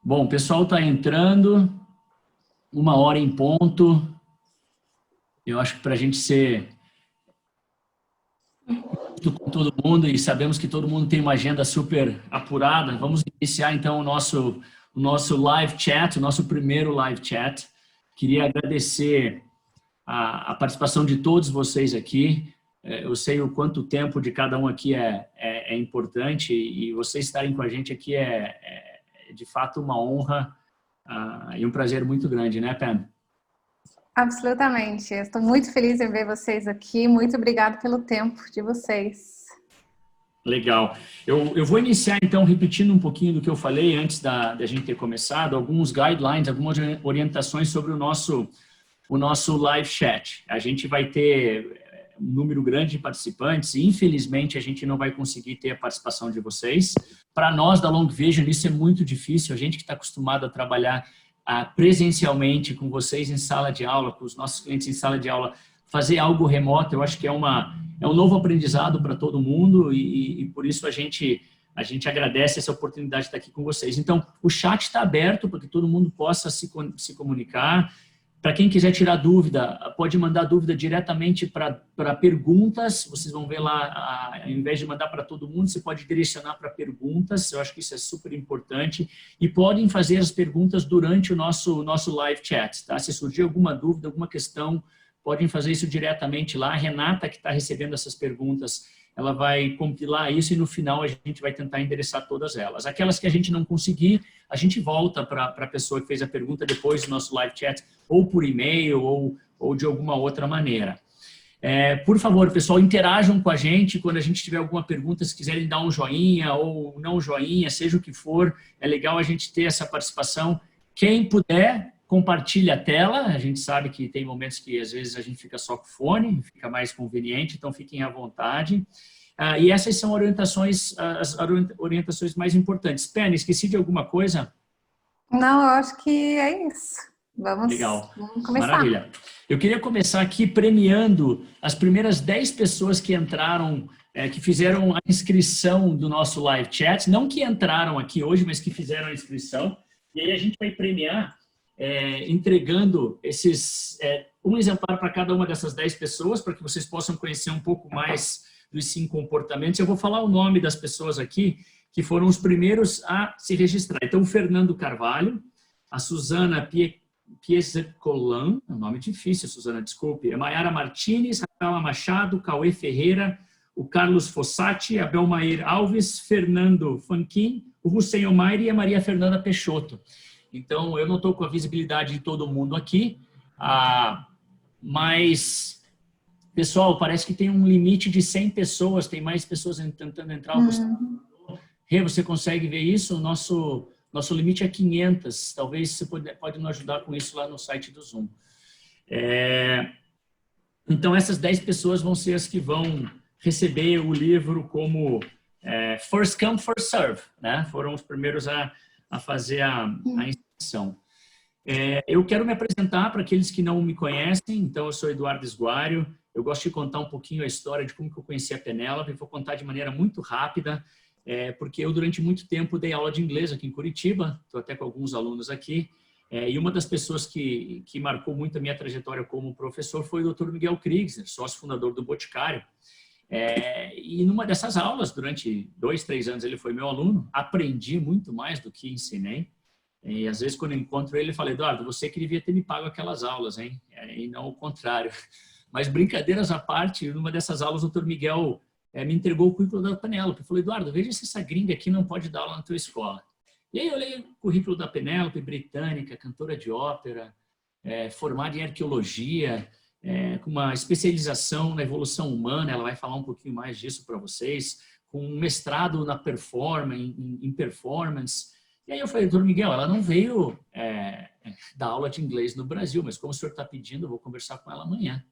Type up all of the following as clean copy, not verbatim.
Bom, o pessoal está entrando, 1h em ponto. Eu acho que para a gente ser junto com todo mundo, e sabemos que todo mundo tem uma agenda super apurada, vamos iniciar então o nosso live chat, o nosso primeiro live chat. Queria agradecer a participação de todos vocês aqui. Eu sei o quanto o tempo de cada um aqui é importante, e vocês estarem com a gente aqui é de fato uma honra e um prazer muito grande, né, Pam? Absolutamente. Estou muito feliz em ver vocês aqui. Muito obrigada pelo tempo de vocês. Legal. Eu vou iniciar, então, repetindo um pouquinho do que eu falei antes da gente ter começado, alguns guidelines, algumas orientações sobre o nosso live chat. A gente vai ter um número grande de participantes e, infelizmente, a gente não vai conseguir ter a participação de vocês. Para nós, da Long Vision, isso é muito difícil. A gente que está acostumado a trabalhar presencialmente com vocês em sala de aula, com os nossos clientes em sala de aula, fazer algo remoto, eu acho que é um novo aprendizado para todo mundo e por isso a gente agradece essa oportunidade de estar aqui com vocês. Então, o chat está aberto para que todo mundo possa se comunicar. Para quem quiser tirar dúvida, pode mandar dúvida diretamente para perguntas. Vocês vão ver lá, ao invés de mandar para todo mundo, você pode direcionar para perguntas. Eu acho que isso é super importante. E podem fazer as perguntas durante o nosso live chat. Tá? Se surgir alguma dúvida, alguma questão, podem fazer isso diretamente lá. A Renata, que está recebendo essas perguntas, ela vai compilar isso e no final a gente vai tentar endereçar todas elas. Aquelas que a gente não conseguir, a gente volta para a pessoa que fez a pergunta depois do nosso live chat, ou por e-mail, ou de alguma outra maneira. Por favor, pessoal, interajam com a gente. Quando a gente tiver alguma pergunta, se quiserem dar um joinha ou não joinha, seja o que for, é legal a gente ter essa participação. Quem puder, compartilhe a tela. A gente sabe que tem momentos que às vezes a gente fica só com fone, fica mais conveniente, então fiquem à vontade. E essas são as orientações mais importantes. Penny, esqueci de alguma coisa? Não, eu acho que é isso. Legal. Vamos começar. Maravilha. Eu queria começar aqui premiando as primeiras 10 pessoas que entraram, que fizeram a inscrição do nosso live chat, não que entraram aqui hoje, mas que fizeram a inscrição. E aí a gente vai premiar entregando um exemplar para cada uma dessas 10 pessoas, para que vocês possam conhecer um pouco mais dos 5 comportamentos. Eu vou falar o nome das pessoas aqui, que foram os primeiros a se registrar. Então, o Fernando Carvalho, a Suzana Piesecolan, é um nome difícil, Suzana, desculpe, a Mayara Martinez, Rafaela Machado, Cauê Ferreira, o Carlos Fossati, Abel Mair Alves, Fernando Fanquin, o Hussein Omaire e a Maria Fernanda Peixoto. Então, eu não estou com a visibilidade de todo mundo aqui, mas, pessoal, parece que tem um limite de 100 pessoas, tem mais pessoas tentando entrar. Rê, você consegue ver isso? O nosso limite é 500, talvez você pode nos ajudar com isso lá no site do Zoom. Então, essas 10 pessoas vão ser as que vão receber o livro como first come, first serve, né? Foram os primeiros a fazer a inscrição. Eu quero me apresentar para aqueles que não me conhecem. Então, eu sou Eduardo Esguário. Eu gosto de contar um pouquinho a história de como que eu conheci a Penélope. Vou contar de maneira muito rápida, porque eu, durante muito tempo, dei aula de inglês aqui em Curitiba. Estou até com alguns alunos aqui. E uma das pessoas que marcou muito a minha trajetória como professor foi o Dr. Miguel Kriegsner, sócio fundador do Boticário. E numa dessas aulas, durante 2, 3 anos, ele foi meu aluno. Aprendi muito mais do que ensinei. E às vezes, quando eu encontro ele, eu falo: Eduardo, você que devia ter me pago aquelas aulas, hein? E não o contrário. Mas, brincadeiras à parte, numa dessas aulas, o Dr. Miguel me entregou o currículo da Penélope. Falou: Eduardo, veja se essa gringa aqui não pode dar aula na tua escola. E aí eu olhei o currículo da Penélope, britânica, cantora de ópera, formada em arqueologia, com uma especialização na evolução humana. Ela vai falar um pouquinho mais disso para vocês, com um mestrado na em performance. E aí eu falei: doutor Miguel, ela não veio dar aula de inglês no Brasil, mas como o senhor está pedindo, eu vou conversar com ela amanhã.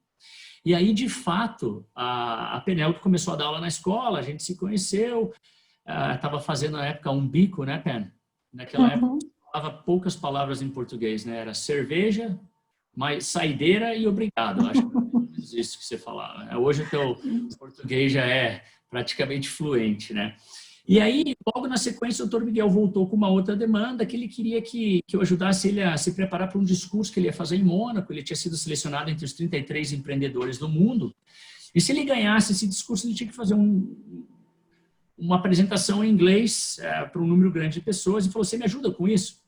E aí, de fato, a Penélope começou a dar aula na escola, a gente se conheceu, estava fazendo na época um bico, né, Pen? Naquela época, falava poucas palavras em português, né? Era cerveja, saideira e obrigado. Eu acho que é isso que você falava. Hoje o teu português já é praticamente fluente, né? E aí, logo na sequência, o Dr. Miguel voltou com uma outra demanda que ele queria que eu ajudasse ele a se preparar para um discurso que ele ia fazer em Mônaco. Ele tinha sido selecionado entre os 33 empreendedores do mundo. E se ele ganhasse esse discurso, ele tinha que fazer uma apresentação em inglês para um número grande de pessoas. E falou, você me ajuda com isso?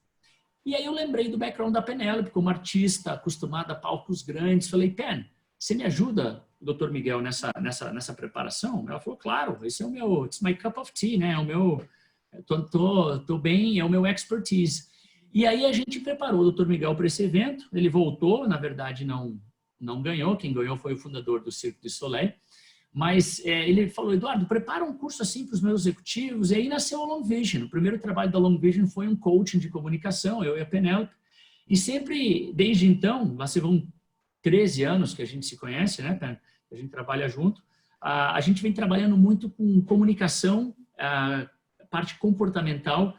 E aí eu lembrei do background da Penélope, como artista acostumada a palcos grandes. Falei, Pen, você me ajuda, Dr. Miguel, nessa preparação? Ela falou, claro, esse é o meu, it's my cup of tea, né? É o meu, tô bem, é o meu expertise. E aí a gente preparou o Dr. Miguel para esse evento. Ele voltou, na verdade não ganhou, quem ganhou foi o fundador do Cirque du Soleil. Mas ele falou, Eduardo, prepara um curso assim para os meus executivos. E aí nasceu a Long Vision. O primeiro trabalho da Long Vision foi um coaching de comunicação, eu e a Penélope. E sempre, desde então, lá se vão 13 anos que a gente se conhece, né, Pen? A gente trabalha junto. A gente vem trabalhando muito com comunicação, parte comportamental.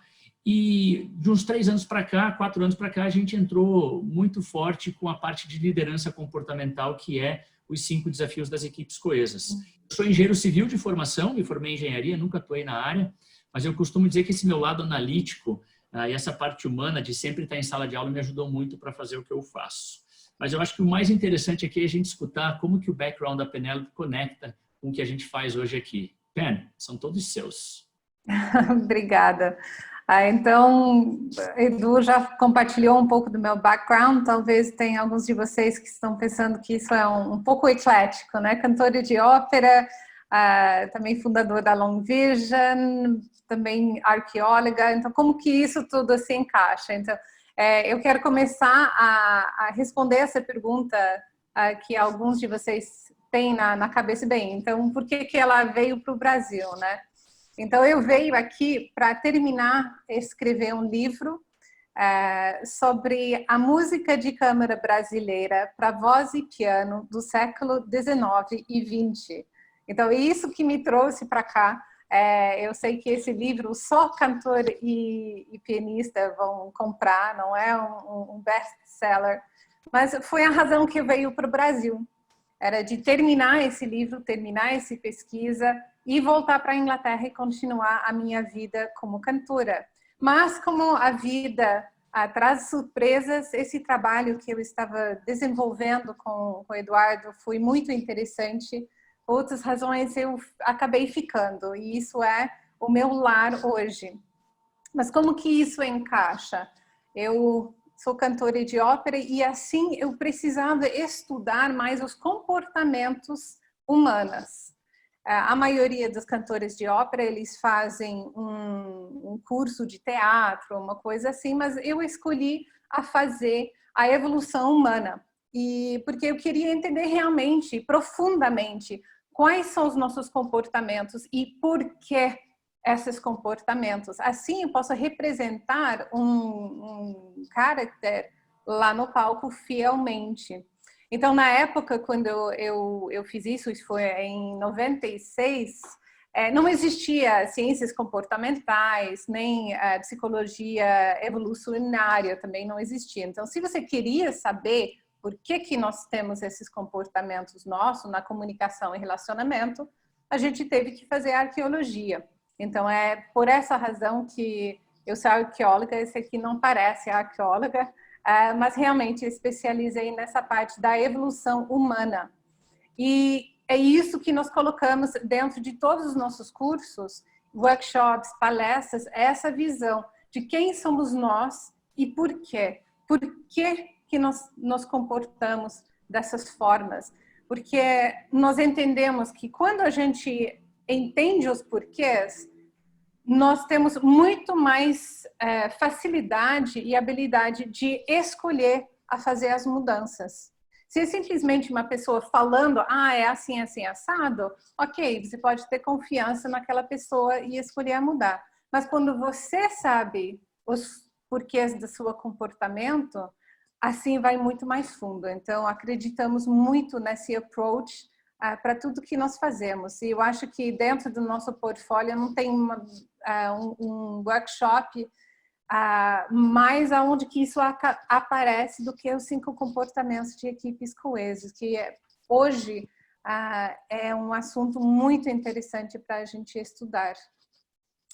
E de uns 3 anos para cá, 4 anos para cá, a gente entrou muito forte com a parte de liderança comportamental, que é os 5 desafios das equipes coesas. Eu sou engenheiro civil de formação, me formei em engenharia, nunca atuei na área, mas eu costumo dizer que esse meu lado analítico e essa parte humana de sempre estar em sala de aula me ajudou muito para fazer o que eu faço. Mas eu acho que o mais interessante aqui é a gente escutar como que o background da Penélope conecta com o que a gente faz hoje aqui. Pen, são todos seus. Obrigada. Então, Edu já compartilhou um pouco do meu background, talvez tenha alguns de vocês que estão pensando que isso é um pouco eclético, né? Cantora de ópera, também fundador da Long Vision, também arqueóloga, então como que isso tudo se encaixa? Então, eu quero começar a responder essa pergunta que alguns de vocês têm na cabeça bem, então por que ela veio para o Brasil, né? Então, eu venho aqui para terminar, escrever um livro sobre a música de câmara brasileira para voz e piano do século XIX e XX. Então, é isso que me trouxe para cá. Eu sei que esse livro só cantor e pianista vão comprar, não é um best-seller, mas foi a razão que veio para o Brasil. Era de terminar esse livro, terminar essa pesquisa e voltar para a Inglaterra e continuar a minha vida como cantora. Mas como a vida traz surpresas, esse trabalho que eu estava desenvolvendo com o Eduardo foi muito interessante. Outras razões eu acabei ficando e isso é o meu lar hoje. Mas como que isso encaixa? Eu sou cantora de ópera e assim eu precisava estudar mais os comportamentos humanos. A maioria dos cantores de ópera, eles fazem um curso de teatro, uma coisa assim, mas eu escolhi a fazer a evolução humana. E porque eu queria entender realmente, profundamente, quais são os nossos comportamentos e por que esses comportamentos. Assim, eu posso representar um caráter lá no palco fielmente. Então, na época, quando eu fiz isso foi em 96, não existia ciências comportamentais, nem psicologia evolucionária também não existia. Então, se você queria saber por que nós temos esses comportamentos nossos na comunicação e relacionamento, a gente teve que fazer arqueologia. Então, é por essa razão que eu sou arqueóloga, esse aqui não parece arqueóloga, mas realmente especializei nessa parte da evolução humana. E é isso que nós colocamos dentro de todos os nossos cursos, workshops, palestras, essa visão de quem somos nós e por quê. Por que nós nos comportamos dessas formas? Porque nós entendemos que quando a gente entende os porquês, nós temos muito mais facilidade e habilidade de escolher a fazer as mudanças. Se é simplesmente uma pessoa falando, é assim, assim, assado, ok, você pode ter confiança naquela pessoa e escolher a mudar. Mas quando você sabe os porquês do seu comportamento, assim vai muito mais fundo. Então, acreditamos muito nesse approach para tudo que nós fazemos. E eu acho que dentro do nosso portfólio não tem um workshop mais aonde que isso aparece do que os 5 comportamentos de equipes coesas, que hoje é um assunto muito interessante para a gente estudar.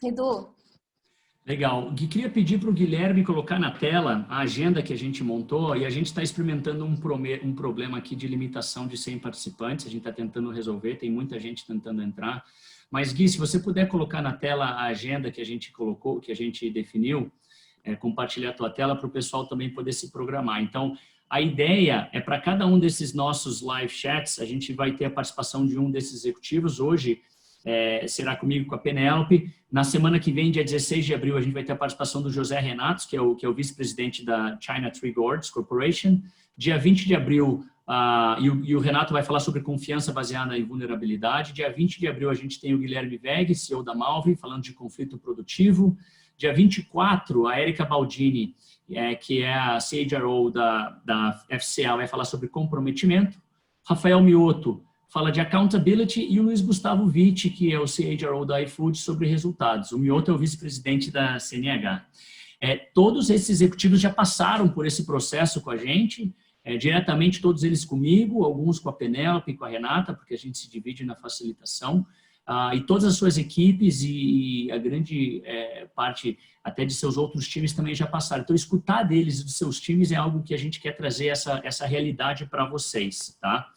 Edu. Legal. Queria pedir para o Guilherme colocar na tela a agenda que a gente montou e a gente está experimentando um problema aqui de limitação de 100 participantes. A gente está tentando resolver, tem muita gente tentando entrar. Mas, Gui, se você puder colocar na tela a agenda que a gente colocou, que a gente definiu, compartilhar a tua tela para o pessoal também poder se programar. Então, a ideia é para cada um desses nossos live chats, a gente vai ter a participação de um desses executivos. Hoje será comigo, com a Penélope. Na semana que vem, dia 16 de abril, a gente vai ter a participação do José Renato, que é o vice-presidente da China Tree Gourds Corporation. Dia 20 de abril, e o Renato vai falar sobre confiança baseada em vulnerabilidade. Dia 20 de abril, a gente tem o Guilherme Weg, CEO da Malve, falando de conflito produtivo. Dia 24, a Erika Baldini, que é a CHRO da FCA, vai falar sobre comprometimento. Rafael Mioto fala de accountability e o Luiz Gustavo Vitti, que é o CHRO da iFood, sobre resultados. O Mioto é o vice-presidente da CNH. Todos esses executivos já passaram por esse processo com a gente, diretamente todos eles comigo, alguns com a Penélope e com a Renata, porque a gente se divide na facilitação, e todas as suas equipes e a grande parte até de seus outros times também já passaram. Então, escutar deles e dos seus times é algo que a gente quer trazer essa realidade para vocês, tá?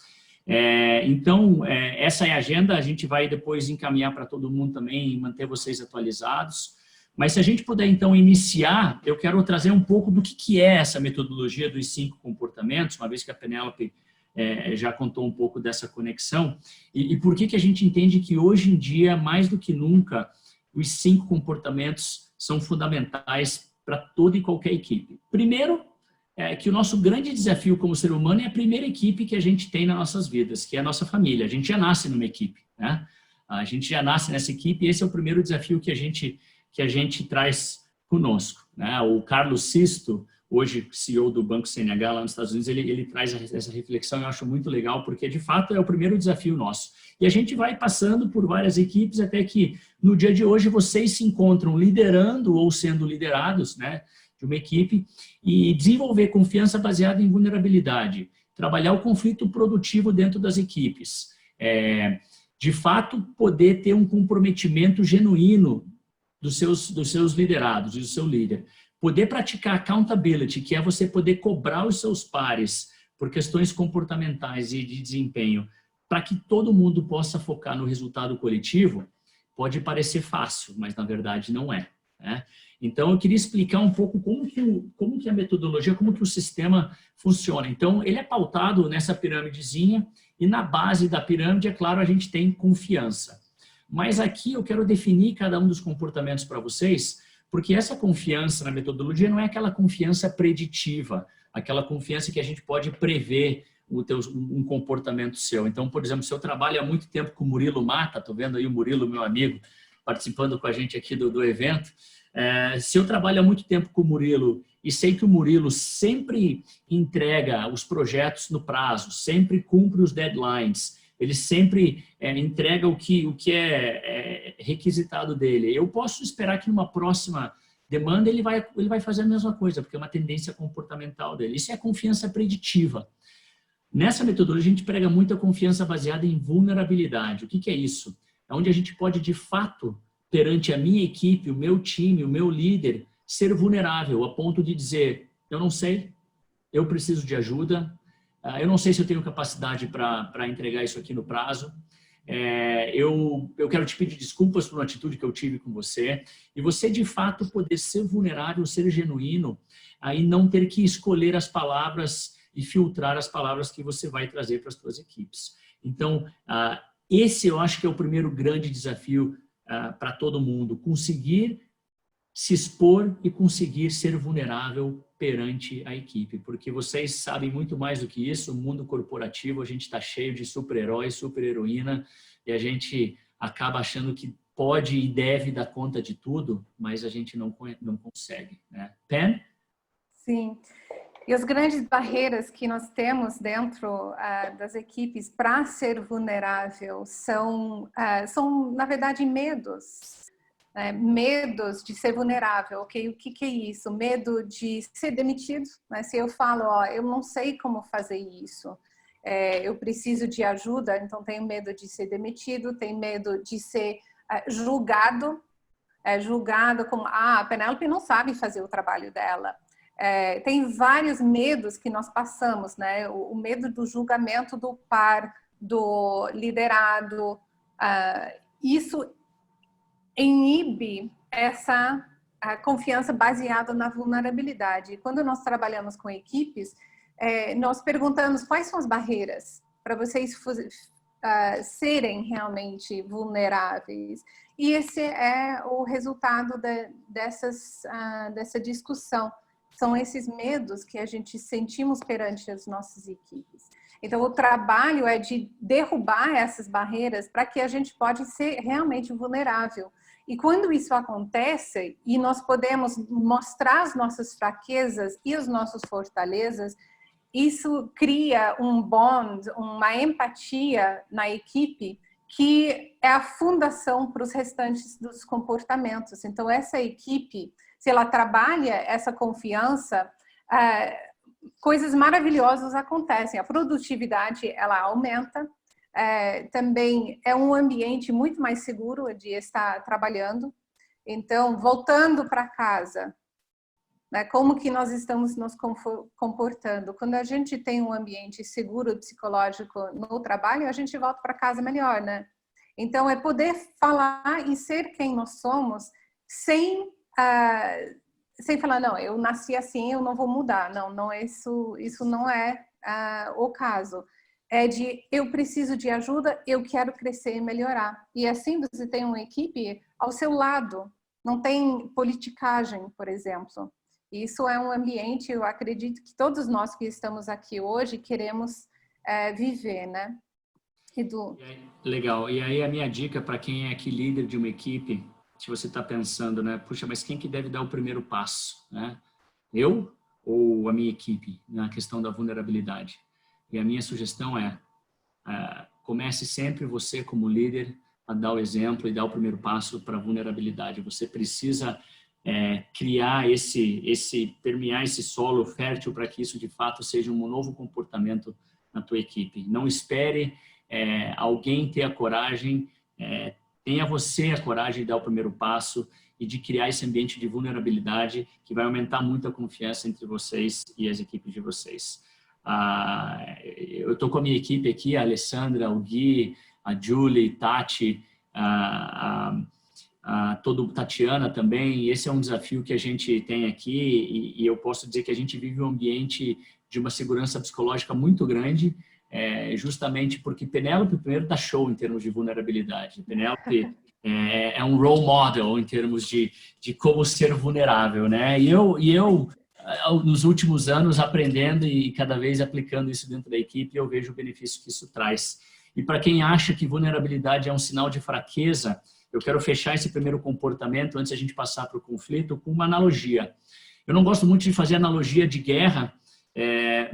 Então, essa é a agenda, a gente vai depois encaminhar para todo mundo também e manter vocês atualizados. Mas se a gente puder, então, iniciar, eu quero trazer um pouco do que é essa metodologia dos 5 comportamentos, uma vez que a Penélope já contou um pouco dessa conexão, e por que a gente entende que hoje em dia, mais do que nunca, os 5 comportamentos são fundamentais para toda e qualquer equipe. Primeiro, que o nosso grande desafio como ser humano é a primeira equipe que a gente tem nas nossas vidas, que é a nossa família. A gente já nasce numa equipe, né? A gente já nasce nessa equipe e esse é o primeiro desafio que a gente traz conosco, né? O Carlos Sisto, hoje CEO do Banco CNH lá nos Estados Unidos, ele traz essa reflexão, eu acho muito legal, porque de fato é o primeiro desafio nosso. E a gente vai passando por várias equipes até que no dia de hoje vocês se encontram liderando ou sendo liderados, né, de uma equipe, e desenvolver confiança baseada em vulnerabilidade, trabalhar o conflito produtivo dentro das equipes, de fato poder ter um comprometimento genuíno dos seus liderados e do seu líder, poder praticar accountability, que é você poder cobrar os seus pares por questões comportamentais e de desempenho, para que todo mundo possa focar no resultado coletivo, pode parecer fácil, mas na verdade não é, né? Então, eu queria explicar um pouco como que a metodologia, como que o sistema funciona. Então, ele é pautado nessa pirâmidezinha e na base da pirâmide, é claro, a gente tem confiança. Mas aqui eu quero definir cada um dos comportamentos para vocês, porque essa confiança na metodologia não é aquela confiança preditiva, aquela confiança que a gente pode prever um comportamento seu. Então, por exemplo, se eu trabalho há muito tempo com o Murilo Mata, estou vendo aí o Murilo, meu amigo, participando com a gente aqui do evento, se eu trabalho há muito tempo com o Murilo e sei que o Murilo sempre entrega os projetos no prazo, sempre cumpre os deadlines, ele sempre entrega o que é requisitado dele, eu posso esperar que numa próxima demanda ele vai fazer a mesma coisa, porque é uma tendência comportamental dele. Isso é a confiança preditiva. Nessa metodologia, a gente prega muita confiança baseada em vulnerabilidade. O que é isso? É onde a gente pode, de fato, perante a minha equipe, o meu time, o meu líder, ser vulnerável a ponto de dizer, eu não sei, eu preciso de ajuda, eu não sei se eu tenho capacidade para entregar isso aqui no prazo, eu quero te pedir desculpas por uma atitude que eu tive com você, e você, de fato, poder ser vulnerável, ser genuíno, e não ter que escolher as palavras e filtrar as palavras que você vai trazer para as suas equipes. Então, esse eu acho que é o primeiro grande desafio para todo mundo, conseguir se expor e conseguir ser vulnerável perante a equipe, porque vocês sabem muito mais do que isso, o mundo corporativo, a gente está cheio de super-herói, super-heroína, e a gente acaba achando que pode e deve dar conta de tudo, mas a gente não consegue, né? Pen? Sim. E as grandes barreiras que nós temos dentro das equipes para ser vulnerável são, na verdade, medos. Medos de ser vulnerável, ok? O que é isso? Medo de ser demitido, né? Se eu falo, eu não sei como fazer isso, eu preciso de ajuda, então tenho medo de ser demitido, tenho medo de ser julgado, é julgada como, a Penélope não sabe fazer o trabalho dela. Tem vários medos que nós passamos, né? O medo do julgamento do par, do liderado. Isso inibe essa confiança baseada na vulnerabilidade. Quando nós trabalhamos com equipes, nós perguntamos quais são as barreiras para vocês serem realmente vulneráveis. E esse é o resultado dessa discussão. São esses medos que a gente sentimos perante as nossas equipes. Então, o trabalho é de derrubar essas barreiras para que a gente pode ser realmente vulnerável. E quando isso acontece e nós podemos mostrar as nossas fraquezas e as nossas fortalezas, isso cria um bond, uma empatia na equipe que é a fundação para os restantes dos comportamentos. Então, essa equipe, se ela trabalha essa confiança, coisas maravilhosas acontecem. A produtividade, ela aumenta. Também é um ambiente muito mais seguro de estar trabalhando. Então, voltando para casa, né, como que nós estamos nos comportando? Quando a gente tem um ambiente seguro psicológico no trabalho, a gente volta para casa melhor, né? Então, é poder falar e ser quem nós somos sem falar, não, eu nasci assim, eu não vou mudar. Não, isso não é o caso. É de, eu preciso de ajuda, eu quero crescer e melhorar. E assim você tem uma equipe ao seu lado. Não tem politicagem, por exemplo. Isso é um ambiente, eu acredito que todos nós que estamos aqui hoje queremos viver, né? Edu. Legal. E aí a minha dica para quem é aqui líder de uma equipe, se você está pensando, né? Puxa, mas quem que deve dar o primeiro passo, né? Eu ou a minha equipe na questão da vulnerabilidade? E a minha sugestão comece sempre você como líder a dar o exemplo e dar o primeiro passo para a vulnerabilidade. Você precisa criar permear esse solo fértil para que isso de fato seja um novo comportamento na tua equipe. Não espere alguém ter a coragem, tenha você a coragem de dar o primeiro passo e de criar esse ambiente de vulnerabilidade que vai aumentar muito a confiança entre vocês e as equipes de vocês. Eu estou com a minha equipe aqui, a Alessandra, o Gui, a Julie, Tati, Tatiana também, e esse é um desafio que a gente tem aqui e eu posso dizer que a gente vive um ambiente de uma segurança psicológica muito grande, justamente porque Penélope primeiro dá show em termos de vulnerabilidade. Penélope é um role model em termos de como ser vulnerável, né? E eu nos últimos anos aprendendo e cada vez aplicando isso dentro da equipe, eu vejo o benefício que isso traz. E para quem acha que vulnerabilidade é um sinal de fraqueza, eu quero fechar esse primeiro comportamento antes de a gente passar para o conflito com uma analogia. Eu não gosto muito de fazer analogia de guerra,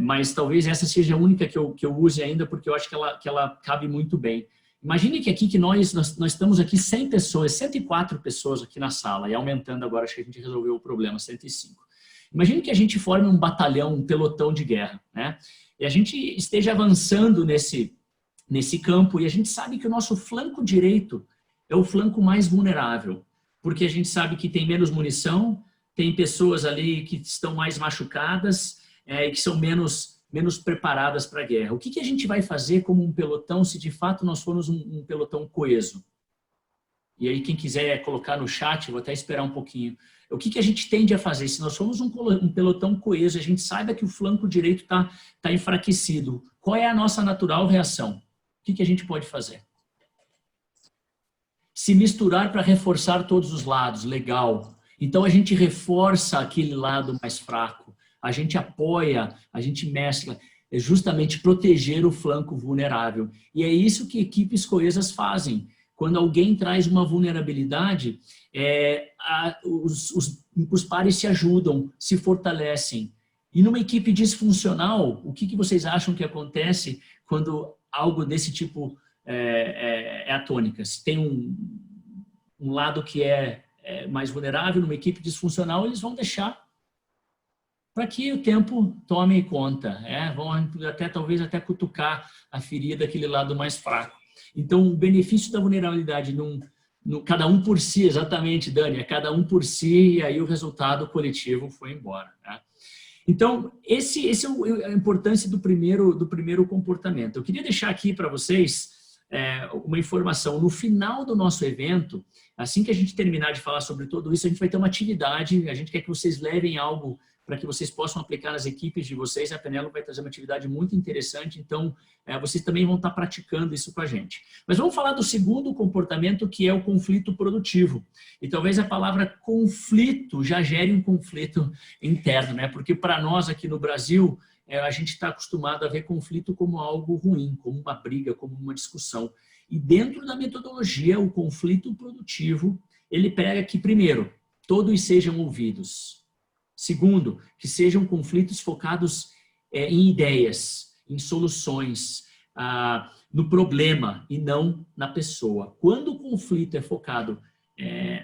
mas talvez essa seja a única que eu use ainda, porque eu acho que ela cabe muito bem. Imagine que aqui que nós estamos aqui 100 pessoas, 104 pessoas aqui na sala, e aumentando agora, acho que a gente resolveu o problema, 105. Imagine que a gente forme um batalhão, um pelotão de guerra, né? E a gente esteja avançando nesse campo e a gente sabe que o nosso flanco direito é o flanco mais vulnerável, porque a gente sabe que tem menos munição, tem pessoas ali que estão mais machucadas e que são menos preparadas para a guerra. O que a gente vai fazer como um pelotão se de fato nós formos um pelotão coeso? E aí quem quiser colocar no chat, vou até esperar um pouquinho. O que a gente tende a fazer? Se nós formos um pelotão coeso, a gente saiba que o flanco direito está enfraquecido, qual é a nossa natural reação? O que a gente pode fazer? Se misturar para reforçar todos os lados, legal. Então a gente reforça aquele lado mais fraco, a gente apoia, a gente mescla, é justamente proteger o flanco vulnerável. E é isso que equipes coesas fazem. Quando alguém traz uma vulnerabilidade, os pares se ajudam, se fortalecem. E numa equipe disfuncional, o que vocês acham que acontece quando algo desse tipo é a tônica? Se tem um lado que é mais vulnerável, numa equipe disfuncional, eles vão deixar para que o tempo tome conta. Vão talvez até cutucar a ferida daquele lado mais fraco. Então, o benefício da vulnerabilidade cada um por si, exatamente, Dani, é cada um por si, e aí o resultado coletivo foi embora, né? Então, esse é a importância do primeiro comportamento. Eu queria deixar aqui para vocês uma informação. No final do nosso evento, assim que a gente terminar de falar sobre tudo isso, a gente vai ter uma atividade, a gente quer que vocês levem algo para que vocês possam aplicar nas equipes de vocês. A Penélope vai trazer uma atividade muito interessante, então vocês também vão estar praticando isso com a gente. Mas vamos falar do segundo comportamento, que é o conflito produtivo. E talvez a palavra conflito já gere um conflito interno, né? Porque para nós aqui no Brasil, a gente está acostumado a ver conflito como algo ruim, como uma briga, como uma discussão. E dentro da metodologia, o conflito produtivo, ele prega que, primeiro, todos sejam ouvidos. Segundo, que sejam conflitos focados em ideias, em soluções, no problema e não na pessoa. Quando o conflito é focado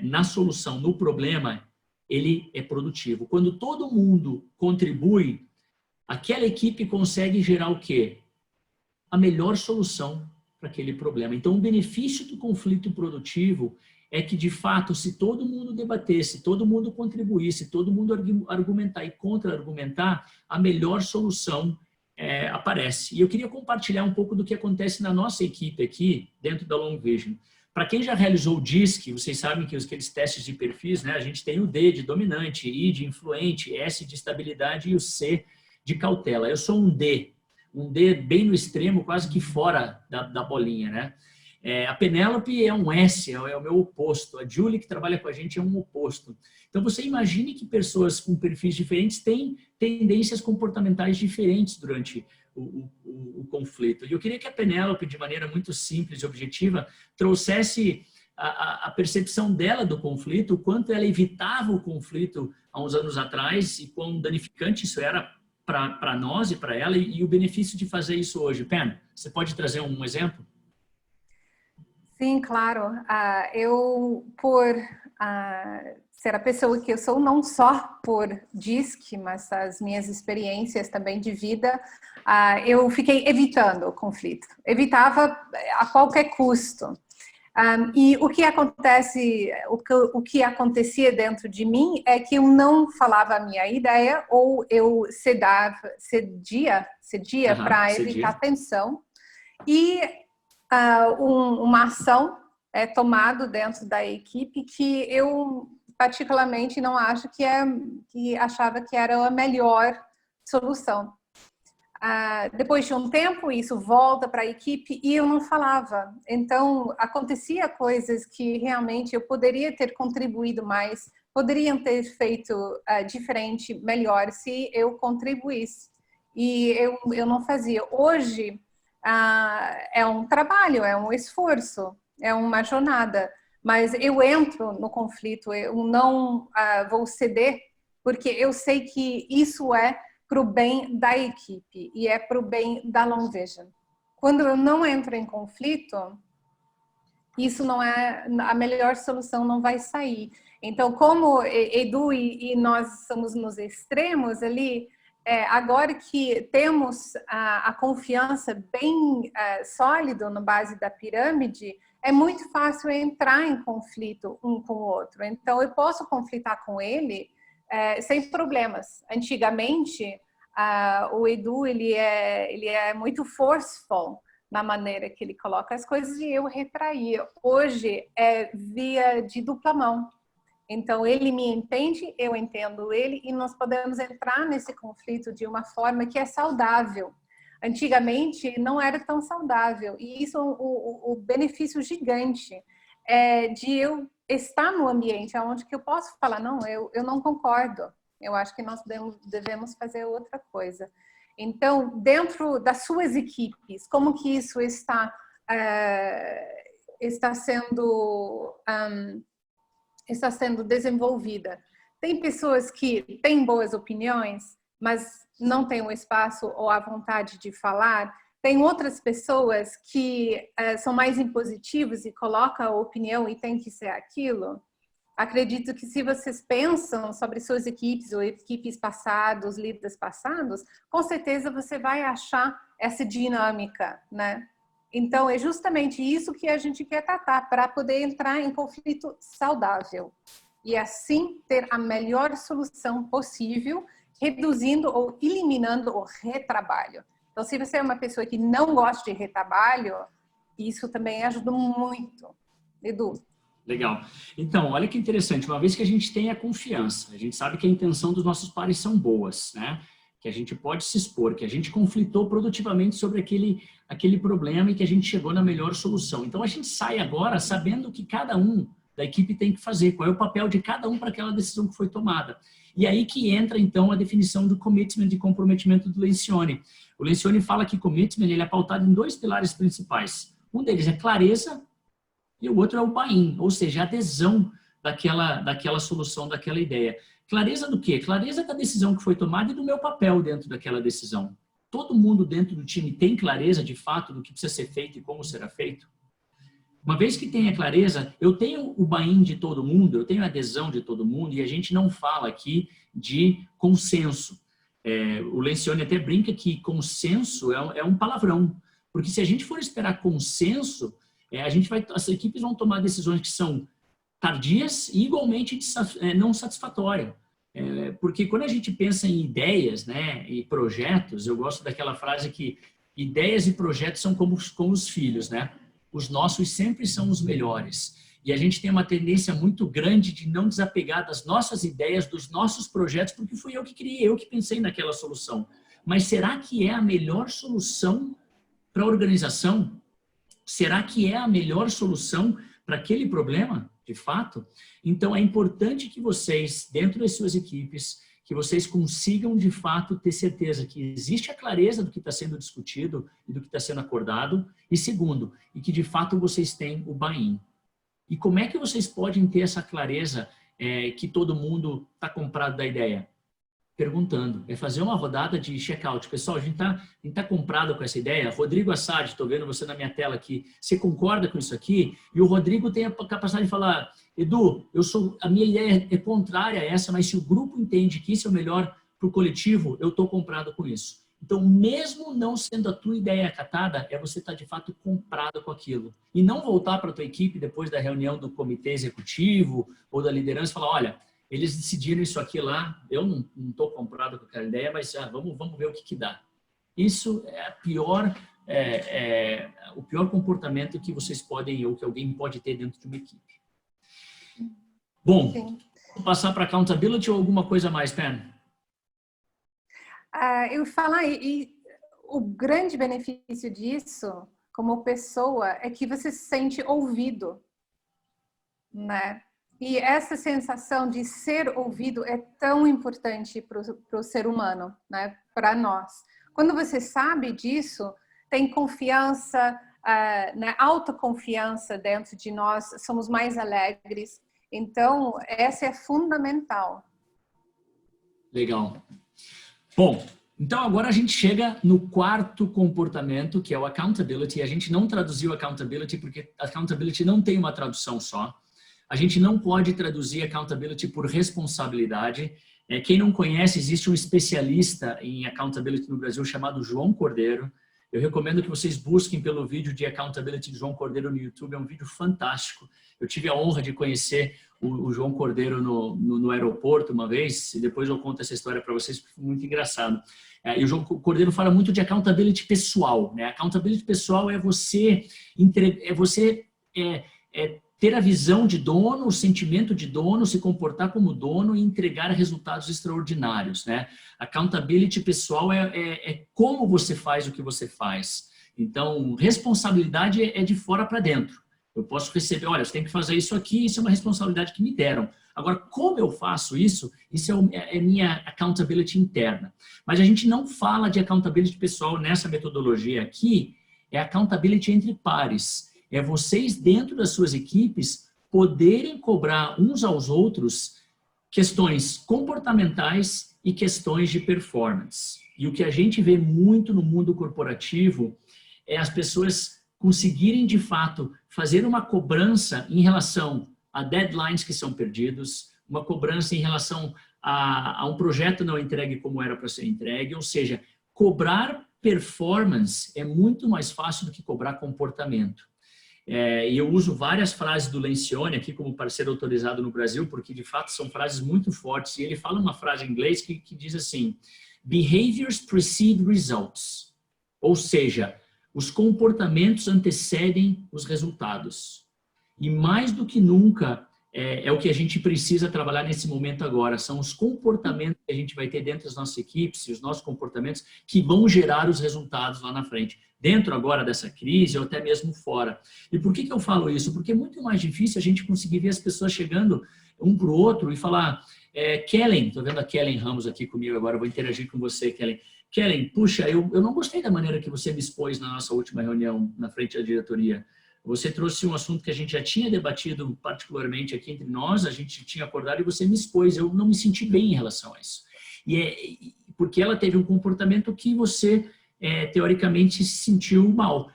na solução, no problema, ele é produtivo. Quando todo mundo contribui, aquela equipe consegue gerar o quê? A melhor solução para aquele problema. Então, o benefício do conflito produtivo é que, de fato, se todo mundo debatesse, todo mundo contribuísse, todo mundo argumentar e contra-argumentar, a melhor solução aparece. E eu queria compartilhar um pouco do que acontece na nossa equipe aqui, dentro da Long Vision. Para quem já realizou o DISC, vocês sabem que aqueles testes de perfis, né, a gente tem o D de dominante, I de influente, S de estabilidade e o C de cautela. Eu sou um D bem no extremo, quase que fora da bolinha, né? A Penélope é um S, é o meu oposto. A Julie, que trabalha com a gente, é um oposto. Então, você imagine que pessoas com perfis diferentes têm tendências comportamentais diferentes durante o conflito. E eu queria que a Penélope, de maneira muito simples e objetiva, trouxesse a percepção dela do conflito, o quanto ela evitava o conflito há uns anos atrás e quão danificante isso era para nós e para ela, e o benefício de fazer isso hoje. Pen, você pode trazer um exemplo? Sim, claro. Eu, por ser a pessoa que eu sou, não só por DISC, mas as minhas experiências também de vida, eu fiquei evitando o conflito. Evitava a qualquer custo. E o que acontecia dentro de mim é que eu não falava a minha ideia, ou eu cedia para evitar tensão, e uma ação é tomada dentro da equipe que eu particularmente não acho que achava que era a melhor solução. Depois de um tempo, isso volta para a equipe e eu não falava. Então, acontecia coisas que realmente eu poderia ter contribuído mais, poderiam ter feito diferente, melhor, se eu contribuísse. E eu não fazia. Hoje, é um trabalho, é um esforço, é uma jornada. Mas eu entro no conflito, eu não vou ceder, porque eu sei que isso é para o bem da equipe e é para o bem da Long Vision. Quando eu não entro em conflito, isso não é a melhor solução, não vai sair. Então, como Edu e nós somos nos extremos ali, agora que temos a confiança bem sólida na base da pirâmide, é muito fácil entrar em conflito um com o outro. Então, eu posso conflitar com ele sem problemas. Antigamente, o Edu ele é muito forceful na maneira que ele coloca as coisas e eu retraía. Hoje é via de dupla mão. Então, ele me entende, eu entendo ele e nós podemos entrar nesse conflito de uma forma que é saudável. Antigamente, não era tão saudável. E isso é o benefício gigante de eu estar no ambiente onde que eu posso falar, não, eu não concordo. Eu acho que nós devemos fazer outra coisa. Então, dentro das suas equipes, como que isso está sendo desenvolvida? Tem pessoas que têm boas opiniões, mas não têm o espaço ou a vontade de falar. Tem outras pessoas que são mais impositivas e colocam a opinião e tem que ser aquilo. Acredito que se vocês pensam sobre suas equipes ou equipes passadas, líderes passados, com certeza você vai achar essa dinâmica, né? Então, é justamente isso que a gente quer tratar para poder entrar em conflito saudável e assim ter a melhor solução possível, reduzindo ou eliminando o retrabalho. Então, se você é uma pessoa que não gosta de retrabalho, isso também ajuda muito. Edu. Legal. Então, olha que interessante, uma vez que a gente tem a confiança, a gente sabe que a intenção dos nossos pares são boas, né? Que a gente pode se expor, que a gente conflitou produtivamente sobre aquele problema e que a gente chegou na melhor solução. Então, a gente sai agora sabendo o que cada um da equipe tem que fazer, qual é o papel de cada um para aquela decisão que foi tomada. E aí que entra, então, a definição do commitment, de comprometimento do Lencioni. O Lencioni fala que commitment ele é pautado em 2 pilares principais. Um deles é clareza e o outro é o buy-in, ou seja, a adesão daquela solução, daquela ideia. Clareza do quê? Clareza da decisão que foi tomada e do meu papel dentro daquela decisão. Todo mundo dentro do time tem clareza, de fato, do que precisa ser feito e como será feito? Uma vez que tem a clareza, eu tenho o buy-in de todo mundo, eu tenho a adesão de todo mundo, e a gente não fala aqui de consenso. O Lencioni até brinca que consenso é um palavrão, porque se a gente for esperar consenso, as equipes vão tomar decisões que são tardias e igualmente não satisfatórias. Porque quando a gente pensa em ideias, né, e projetos, eu gosto daquela frase que ideias e projetos são como os filhos, né? Os nossos sempre são os melhores. E a gente tem uma tendência muito grande de não desapegar das nossas ideias, dos nossos projetos, porque fui eu que criei, eu que pensei naquela solução. Mas será que é a melhor solução para a organização? Será que é a melhor solução para aquele problema, de fato? Então, é importante que vocês, dentro das suas equipes, que vocês consigam, de fato, ter certeza que existe a clareza do que está sendo discutido e do que está sendo acordado. E segundo, e que, de fato, vocês têm o buy-in. E como é que vocês podem ter essa clareza que todo mundo está comprado da ideia? Perguntando. É fazer uma rodada de check-out. Pessoal, a gente tá comprado com essa ideia. Rodrigo Assad, estou vendo você na minha tela aqui. Você concorda com isso aqui? E o Rodrigo tem a capacidade de falar, Edu, a minha ideia é contrária a essa, mas se o grupo entende que isso é o melhor para o coletivo, eu estou comprado com isso. Então, mesmo não sendo a tua ideia acatada, você estar de fato comprado com aquilo. E não voltar para a tua equipe depois da reunião do comitê executivo ou da liderança e falar, olha, eles decidiram isso aqui lá, eu não estou comprado com aquela ideia, mas vamos ver o que dá. Isso é o pior comportamento que vocês podem, ou que alguém pode ter dentro de uma equipe. Bom, vou passar para accountability ou alguma coisa mais, Pen? Eu falar, e o grande benefício disso, como pessoa, é que você se sente ouvido, né? E essa sensação de ser ouvido é tão importante para o ser humano, né? Para nós. Quando você sabe disso, tem confiança, né? Autoconfiança dentro de nós, somos mais alegres. Então, essa é fundamental. Legal. Bom, então agora a gente chega no 4º comportamento, que é o accountability. A gente não traduziu accountability porque accountability não tem uma tradução só. A gente não pode traduzir accountability por responsabilidade. Quem não conhece, existe um especialista em accountability no Brasil chamado João Cordeiro. Eu recomendo que vocês busquem pelo vídeo de accountability de João Cordeiro no YouTube. É um vídeo fantástico. Eu tive a honra de conhecer o João Cordeiro no aeroporto uma vez, e depois eu conto essa história para vocês, porque foi muito engraçado. E o João Cordeiro fala muito de accountability pessoal, né? Accountability pessoal é você ter a visão de dono, o sentimento de dono, se comportar como dono e entregar resultados extraordinários, né? Accountability pessoal é como você faz o que você faz. Então, responsabilidade é de fora para dentro. Eu posso receber, olha, você tem que fazer isso aqui, isso é uma responsabilidade que me deram. Agora, como eu faço isso, isso é minha accountability interna. Mas a gente não fala de accountability pessoal nessa metodologia aqui, é accountability entre pares. É vocês, dentro das suas equipes, poderem cobrar uns aos outros questões comportamentais e questões de performance. E o que a gente vê muito no mundo corporativo é as pessoas conseguirem, de fato, fazer uma cobrança em relação a deadlines que são perdidos, uma cobrança em relação a um projeto não entregue como era para ser entregue, ou seja, cobrar performance é muito mais fácil do que cobrar comportamento. E eu uso várias frases do Lencioni aqui como parceiro autorizado no Brasil, porque de fato são frases muito fortes. E ele fala uma frase em inglês que diz assim: behaviors precede results. Ou seja, os comportamentos antecedem os resultados. E mais do que nunca, é o que a gente precisa trabalhar nesse momento agora. São os comportamentos que a gente vai ter dentro das nossas equipes e os nossos comportamentos que vão gerar os resultados lá na frente. Dentro agora dessa crise ou até mesmo fora. E por que eu falo isso? Porque é muito mais difícil a gente conseguir ver as pessoas chegando um para o outro e falar: Kellen, estou vendo a Kellen Ramos aqui comigo agora, vou interagir com você, Kellen. Kellen, puxa, eu não gostei da maneira que você me expôs na nossa última reunião na frente da diretoria. Você trouxe um assunto que a gente já tinha debatido particularmente aqui entre nós, a gente tinha acordado e você me expôs. Eu não me senti bem em relação a isso. Porque ela teve um comportamento que você, teoricamente, se sentiu mal.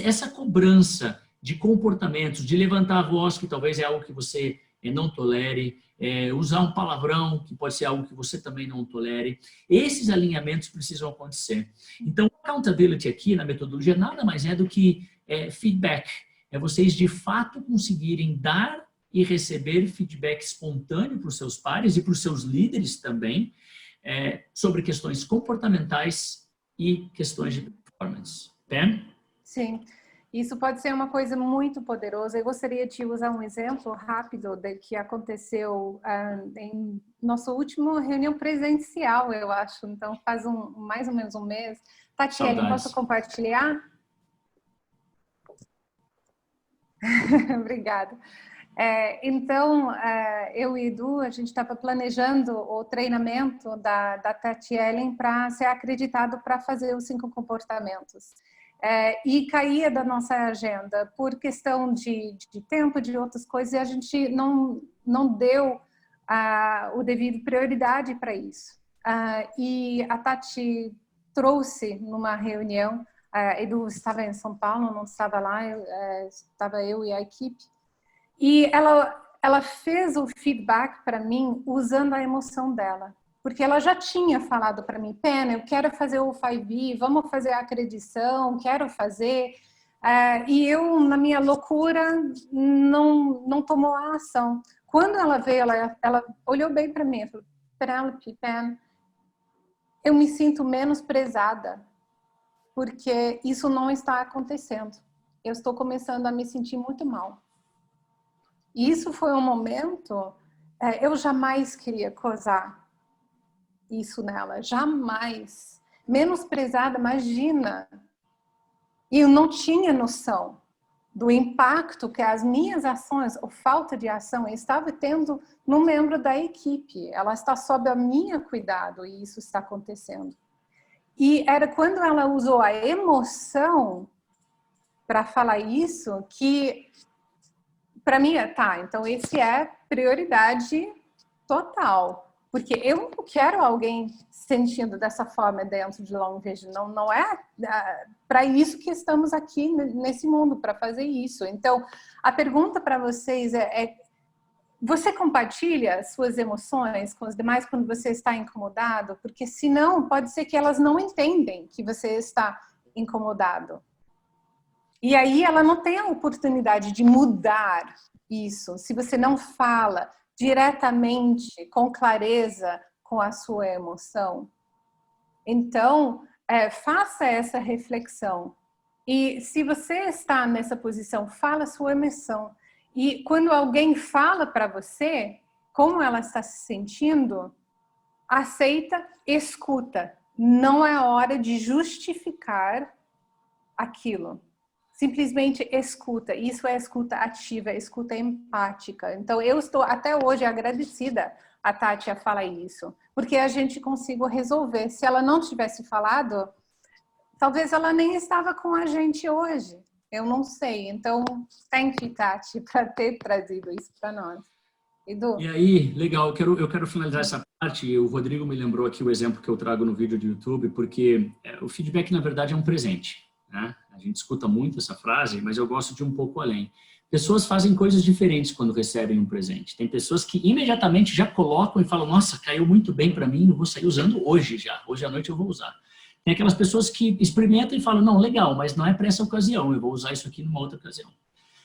Essa cobrança de comportamentos, de levantar a voz, que talvez é algo que você não tolere, usar um palavrão, que pode ser algo que você também não tolere, esses alinhamentos precisam acontecer. Então, accountability aqui na metodologia nada mais é do que feedback. É vocês de fato conseguirem dar e receber feedback espontâneo para os seus pares e para os seus líderes também, sobre questões comportamentais e questões de performance. Pam? Sim. Isso pode ser uma coisa muito poderosa. Eu gostaria de usar um exemplo rápido do que aconteceu em nossa última reunião presencial, eu acho. Então, faz mais ou menos um mês. Tatiele, posso compartilhar? Obrigada. Então, eu e Edu, a gente estava planejando o treinamento da Tatiele para ser acreditado para fazer os 5 comportamentos. E caía da nossa agenda por questão de tempo, de outras coisas, e a gente não deu o devido prioridade para isso. E a Tati trouxe numa reunião, Edu estava em São Paulo, não estava lá, estava eu e a equipe, e ela fez o feedback para mim usando a emoção dela. Porque ela já tinha falado para mim: Pena, eu quero fazer o 5B, vamos fazer a acreditação, quero fazer. E eu, na minha loucura, não tomou a ação. Quando ela veio, ela olhou bem para mim e falou: Penelope, Pen, eu me sinto menosprezada, porque isso não está acontecendo. Eu estou começando a me sentir muito mal. E isso foi um momento, eu jamais queria causar isso nela, jamais. Menosprezada, imagina. E eu não tinha noção do impacto que as minhas ações, ou falta de ação, estava tendo no membro da equipe. Ela está sob a minha cuidado e isso está acontecendo. E era quando ela usou a emoção para falar isso que, para mim, então esse é prioridade total. Porque eu não quero alguém sentindo dessa forma dentro de Long Vision. Não é para isso que estamos aqui nesse mundo, para fazer isso. Então, a pergunta para vocês você compartilha suas emoções com os demais quando você está incomodado? Porque senão pode ser que elas não entendem que você está incomodado. E aí ela não tem a oportunidade de mudar isso. Se você não fala diretamente, com clareza, com a sua emoção. Então, faça essa reflexão. E se você está nessa posição, fala a sua emoção. E quando alguém fala para você como ela está se sentindo, aceita, escuta. Não é hora de justificar aquilo. Simplesmente escuta. Isso é escuta ativa, escuta empática. Então, eu estou até hoje agradecida a Tati a falar isso, porque a gente conseguiu resolver. Se ela não tivesse falado, talvez ela nem estava com a gente hoje. Eu não sei. Então, thank you, Tati, para ter trazido isso para nós. Edu? E aí, legal, eu quero finalizar essa parte. O Rodrigo me lembrou aqui o exemplo que eu trago no vídeo do YouTube, porque o feedback, na verdade, é um presente. Né? A gente escuta muito essa frase, mas eu gosto de um pouco além. Pessoas fazem coisas diferentes quando recebem um presente. Tem pessoas que imediatamente já colocam e falam: nossa, caiu muito bem para mim, eu vou sair usando hoje já. Hoje à noite eu vou usar. Tem aquelas pessoas que experimentam e falam, não, legal, mas não é para essa ocasião, eu vou usar isso aqui numa outra ocasião.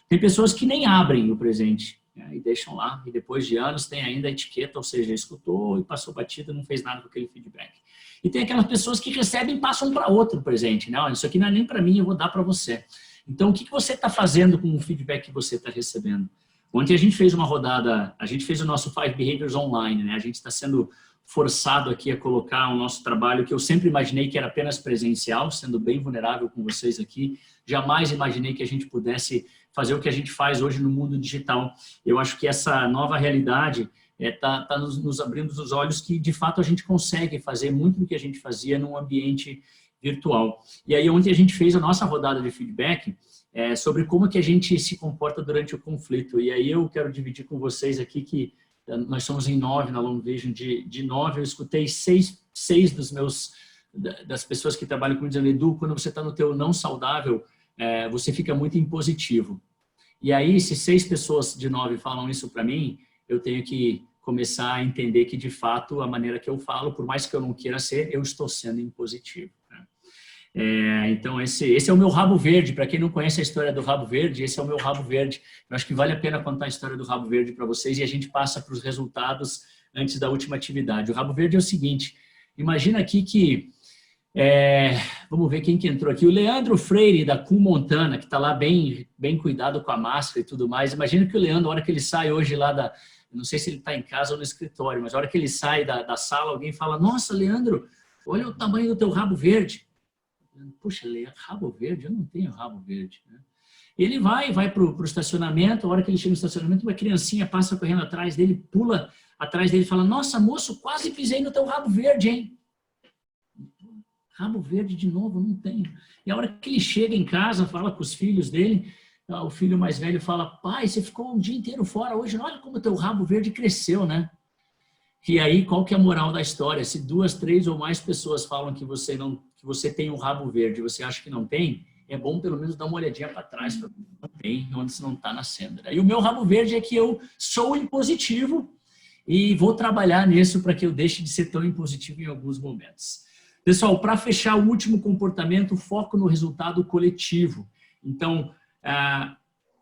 Tem pessoas que nem abrem o presente, né, e deixam lá, e depois de anos tem ainda a etiqueta, ou seja, escutou e passou batida, não fez nada com aquele feedback. E tem aquelas pessoas que recebem e passam para outro presente, né? Isso aqui não é nem para mim, eu vou dar para você. Então, o que você está fazendo com o feedback que você está recebendo? Ontem a gente fez uma rodada, a gente fez o nosso 5 Behaviors online, né? A gente está sendo forçado aqui a colocar o nosso trabalho, que eu sempre imaginei que era apenas presencial, sendo bem vulnerável com vocês aqui. Jamais imaginei que a gente pudesse fazer o que a gente faz hoje no mundo digital. Eu acho que essa nova realidade está nos abrindo os olhos que, de fato, a gente consegue fazer muito do que a gente fazia num ambiente virtual. E aí, ontem a gente fez a nossa rodada de feedback sobre como que a gente se comporta durante o conflito. E aí eu quero dividir com vocês aqui que nós somos em 9 na Long Vision, de 9 eu escutei 6 das pessoas que trabalham comigo dizendo, Edu, quando você está no teu não saudável, você fica muito impositivo. E aí, se 6 pessoas de 9 falam isso para mim, eu tenho que começar a entender que, de fato, a maneira que eu falo, por mais que eu não queira ser, eu estou sendo impositivo. Então, esse é o meu rabo verde. Para quem não conhece a história do rabo verde, esse é o meu rabo verde. Eu acho que vale a pena contar a história do rabo verde para vocês e a gente passa para os resultados antes da última atividade. O rabo verde é o seguinte, imagina aqui que, vamos ver quem que entrou aqui, o Leandro Freire, da Cool Montana, que está lá bem cuidado com a máscara e tudo mais. Imagina que o Leandro, a hora que ele sai hoje lá não sei se ele está em casa ou no escritório, mas a hora que ele sai da sala, alguém fala, nossa, Leandro, olha o tamanho do teu rabo verde. Puxa, rabo verde? Eu não tenho rabo verde. Né? Ele vai para o estacionamento, a hora que ele chega no estacionamento, uma criancinha passa correndo atrás dele, pula atrás dele e fala, nossa, moço, quase pisei no teu rabo verde, hein? Rabo verde de novo, não tenho. E a hora que ele chega em casa, fala com os filhos dele, o filho mais velho fala, pai, você ficou um dia inteiro fora hoje, olha como o teu rabo verde cresceu, né? E aí, qual que é a moral da história? Se 2, 3 ou mais pessoas falam que você tem um rabo verde e você acha que não tem, é bom pelo menos dar uma olhadinha para trás, para não tem, onde você não está na senda. E o meu rabo verde é que eu sou impositivo e vou trabalhar nisso para que eu deixe de ser tão impositivo em alguns momentos. Pessoal, para fechar o último comportamento, foco no resultado coletivo. Então,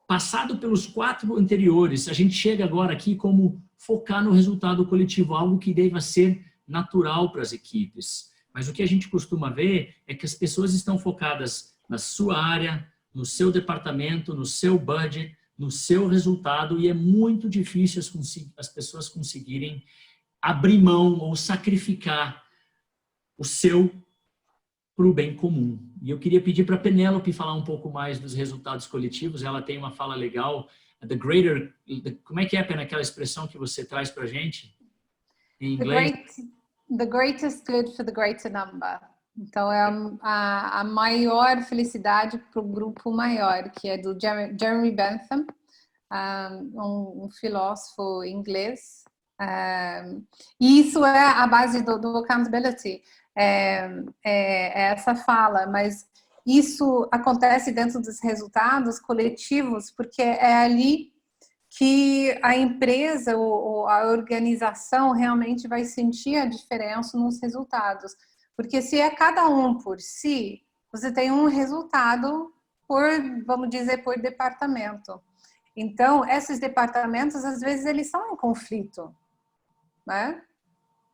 passado pelos 4 anteriores, a gente chega agora aqui como focar no resultado coletivo, algo que deva ser natural para as equipes. Mas o que a gente costuma ver é que as pessoas estão focadas na sua área, no seu departamento, no seu budget, no seu resultado, e é muito difícil as pessoas conseguirem abrir mão ou sacrificar o seu para o bem comum. E eu queria pedir para a Penélope falar um pouco mais dos resultados coletivos. Ela tem uma fala legal. Como é que é, Pena, aquela expressão que você traz para a gente? Em inglês? The greatest good for the greater number. Então, é a maior felicidade para o grupo maior, que é do Jeremy Bentham, um filósofo inglês. E isso é a base do accountability. Essa fala, mas isso acontece dentro dos resultados coletivos, porque é ali que a empresa ou a organização realmente vai sentir a diferença nos resultados. Porque se é cada um por si, você tem um resultado vamos dizer, por departamento. Então, esses departamentos, às vezes, eles são em conflito, né?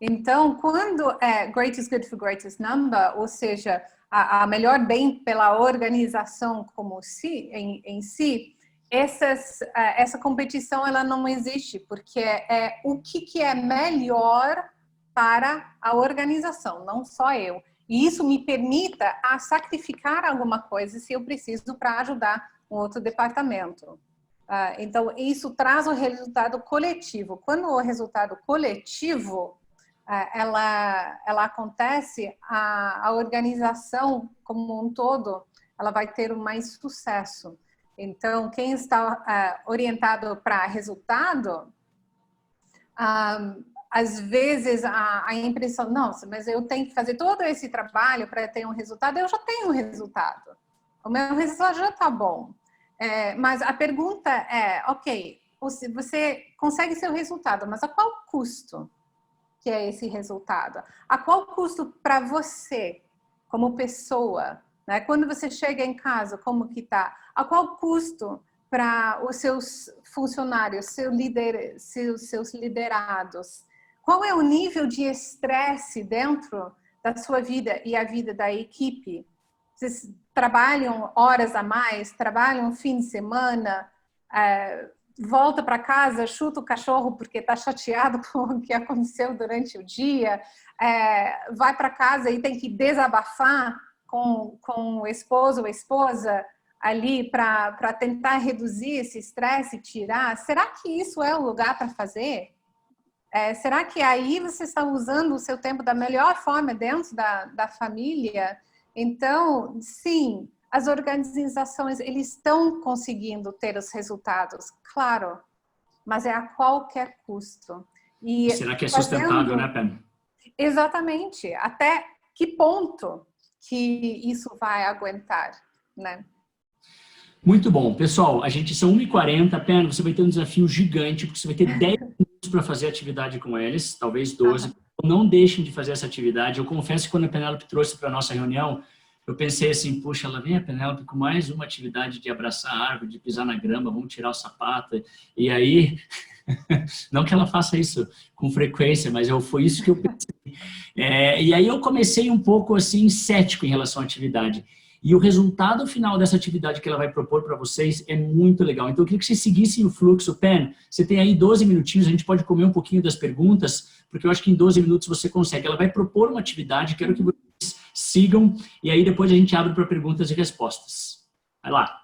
Então, quando é greatest good for greatest number, ou seja, a melhor bem pela organização como em si, essa competição ela não existe, porque é o que é melhor para a organização, não só eu. E isso me permita a sacrificar alguma coisa se eu preciso para ajudar um outro departamento. Então, isso traz o resultado coletivo. Quando o resultado coletivo ela acontece, a organização como um todo, ela vai ter mais sucesso. Então, quem está orientado para resultado, às vezes a impressão, nossa, mas eu tenho que fazer todo esse trabalho para ter um resultado, eu já tenho um resultado. O meu resultado já está bom. Mas a pergunta é, ok, você consegue seu resultado, mas a qual custo que é esse resultado? A qual custo para você? como pessoa, né? Quando você chega em casa, como que tá? A qual custo para os seus funcionários, seus liderados? Qual é o nível de estresse dentro da sua vida e a vida da equipe? Vocês trabalham horas a mais, trabalham fim de semana, volta para casa, chuta o cachorro porque está chateado com o que aconteceu durante o dia, vai para casa e tem que desabafar com o esposo ou a esposa ali para tentar reduzir esse estresse e tirar. Será que isso é o lugar para fazer? Será que aí você está usando o seu tempo da melhor forma dentro da família? Então, sim, as organizações, eles estão conseguindo ter os resultados, claro, mas é a qualquer custo. E será que é sustentável, né, Pam? Exatamente. Até que ponto que isso vai aguentar, né? Muito bom. Pessoal, a gente são 1h40, Pam, você vai ter um desafio gigante, porque você vai ter 10 minutos para fazer atividade com eles, talvez 12. Não deixem de fazer essa atividade. Eu confesso que quando a Penélope trouxe para a nossa reunião, eu pensei assim, puxa, ela vem a Penélope com mais uma atividade de abraçar a árvore, de pisar na grama, vamos tirar o sapato. E aí, não que ela faça isso com frequência, mas foi isso que eu pensei. E aí eu comecei um pouco assim, cético em relação à atividade. E o resultado final dessa atividade que ela vai propor para vocês é muito legal. Então, eu queria que vocês seguissem o fluxo. Pen, você tem aí 12 minutinhos, a gente pode comer um pouquinho das perguntas, porque eu acho que em 12 minutos você consegue. Ela vai propor uma atividade, quero que vocês sigam, e aí depois a gente abre para perguntas e respostas. Vai lá.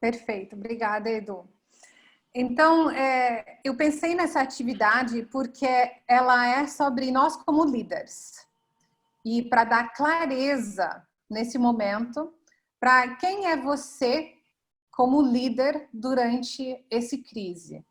Perfeito, obrigada, Edu. Então, eu pensei nessa atividade porque ela é sobre nós como líderes. E para dar clareza nesse momento, para quem é você como líder durante esse crise.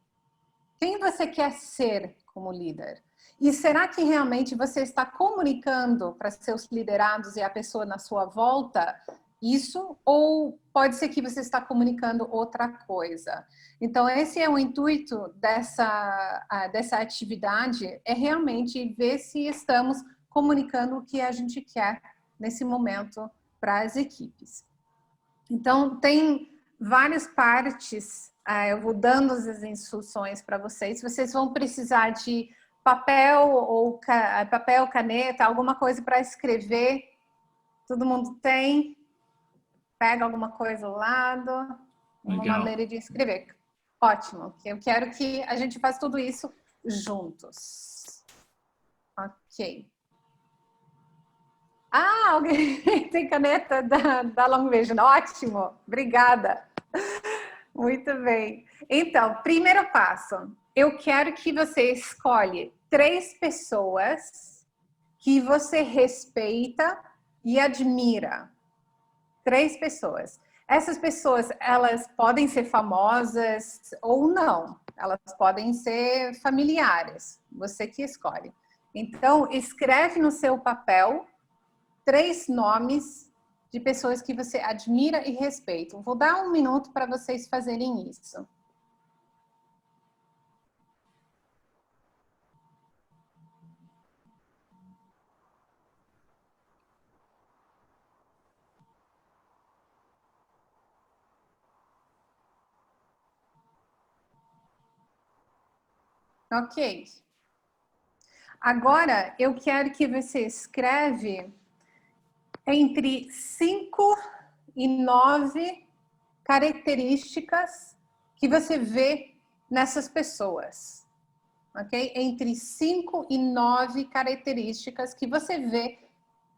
Quem você quer ser como líder? E será que realmente você está comunicando para seus liderados e a pessoa na sua volta isso? Ou pode ser que você está comunicando outra coisa? Então, esse é o intuito dessa atividade, é realmente ver se estamos comunicando o que a gente quer nesse momento para as equipes. Então, tem várias partes, eu vou dando as instruções para vocês. Vocês vão precisar de papel, caneta, alguma coisa para escrever. Todo mundo tem? Pega alguma coisa ao lado, uma maneira de escrever. Ótimo, eu quero que a gente faça tudo isso juntos. Ok. Alguém tem caneta da Long Vision. Ótimo, obrigada. Muito bem. Então, primeiro passo. Eu quero que você escolhe 3 pessoas que você respeita e admira. 3 pessoas. Essas pessoas, elas podem ser famosas ou não. Elas podem ser familiares. Você que escolhe. Então, escreve no seu papel 3 nomes de pessoas que você admira e respeita. Vou dar 1 minuto para vocês fazerem isso. Ok. Agora, eu quero que você escreve entre 5 e 9 características que você vê nessas pessoas. Ok? Entre 5 e 9 características que você vê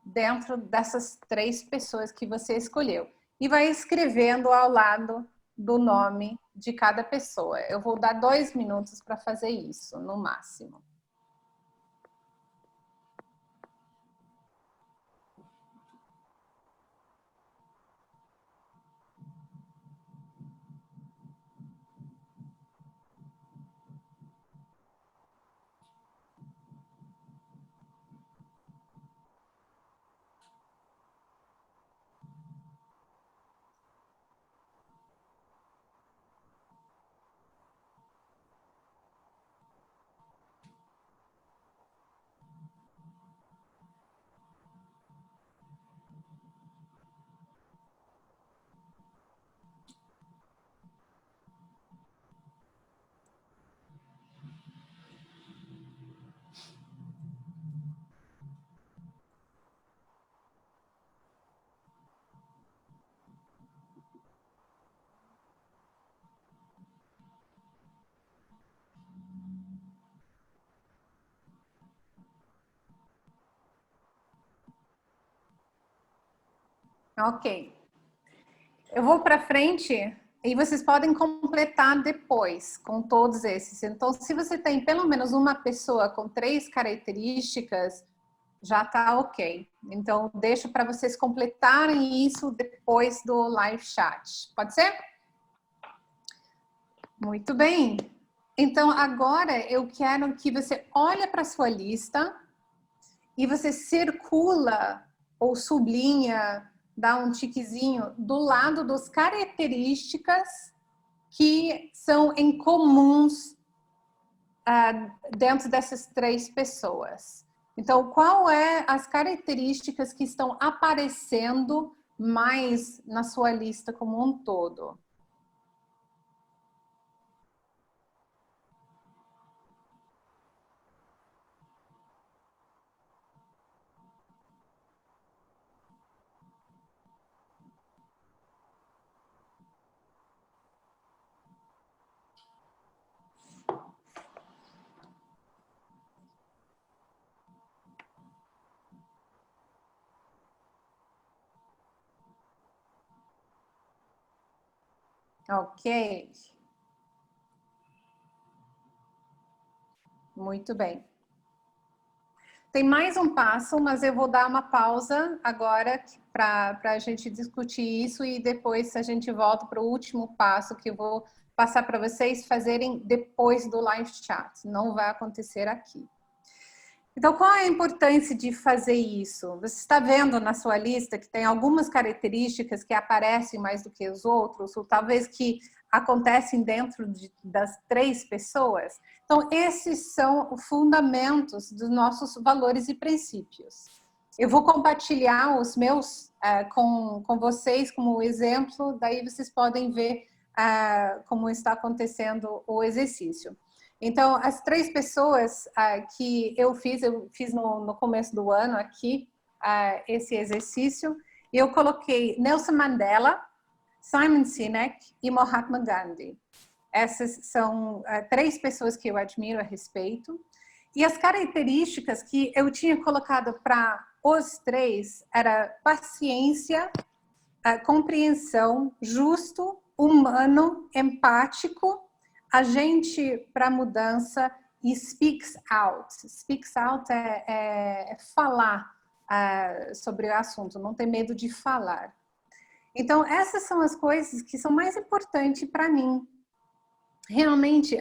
dentro dessas 3 pessoas que você escolheu. E vai escrevendo ao lado do nome de cada pessoa. Eu vou dar 2 minutos para fazer isso, no máximo. Ok. Eu vou para frente e vocês podem completar depois com todos esses. Então, se você tem pelo menos uma pessoa com 3 características, já está ok. Então, deixo para vocês completarem isso depois do live chat. Pode ser? Muito bem. Então, agora eu quero que você olhe para a sua lista e você circula ou sublinha, dá um tiquezinho do lado das características que são em comuns dentro dessas 3 pessoas. Então, qual é as características que estão aparecendo mais na sua lista como um todo? Ok. Muito bem. Tem mais um passo, mas eu vou dar uma pausa agora para a gente discutir isso e depois a gente volta para o último passo que eu vou passar para vocês fazerem depois do live chat. Não vai acontecer aqui. Então, qual é a importância de fazer isso? Você está vendo na sua lista que tem algumas características que aparecem mais do que os outros, ou talvez que acontecem dentro das 3 pessoas? Então, esses são os fundamentos dos nossos valores e princípios. Eu vou compartilhar os meus com vocês como exemplo, daí vocês podem ver como está acontecendo o exercício. Então, as 3 pessoas que eu fiz no começo do ano aqui, esse exercício, e eu coloquei Nelson Mandela, Simon Sinek e Mahatma Gandhi. Essas são 3 pessoas que eu admiro a respeito. E as características que eu tinha colocado para os 3 era paciência, compreensão, justo, humano, empático, agente para mudança e speaks out. Speaks out é falar sobre o assunto, não ter medo de falar. Então, essas são as coisas que são mais importantes para mim. Realmente,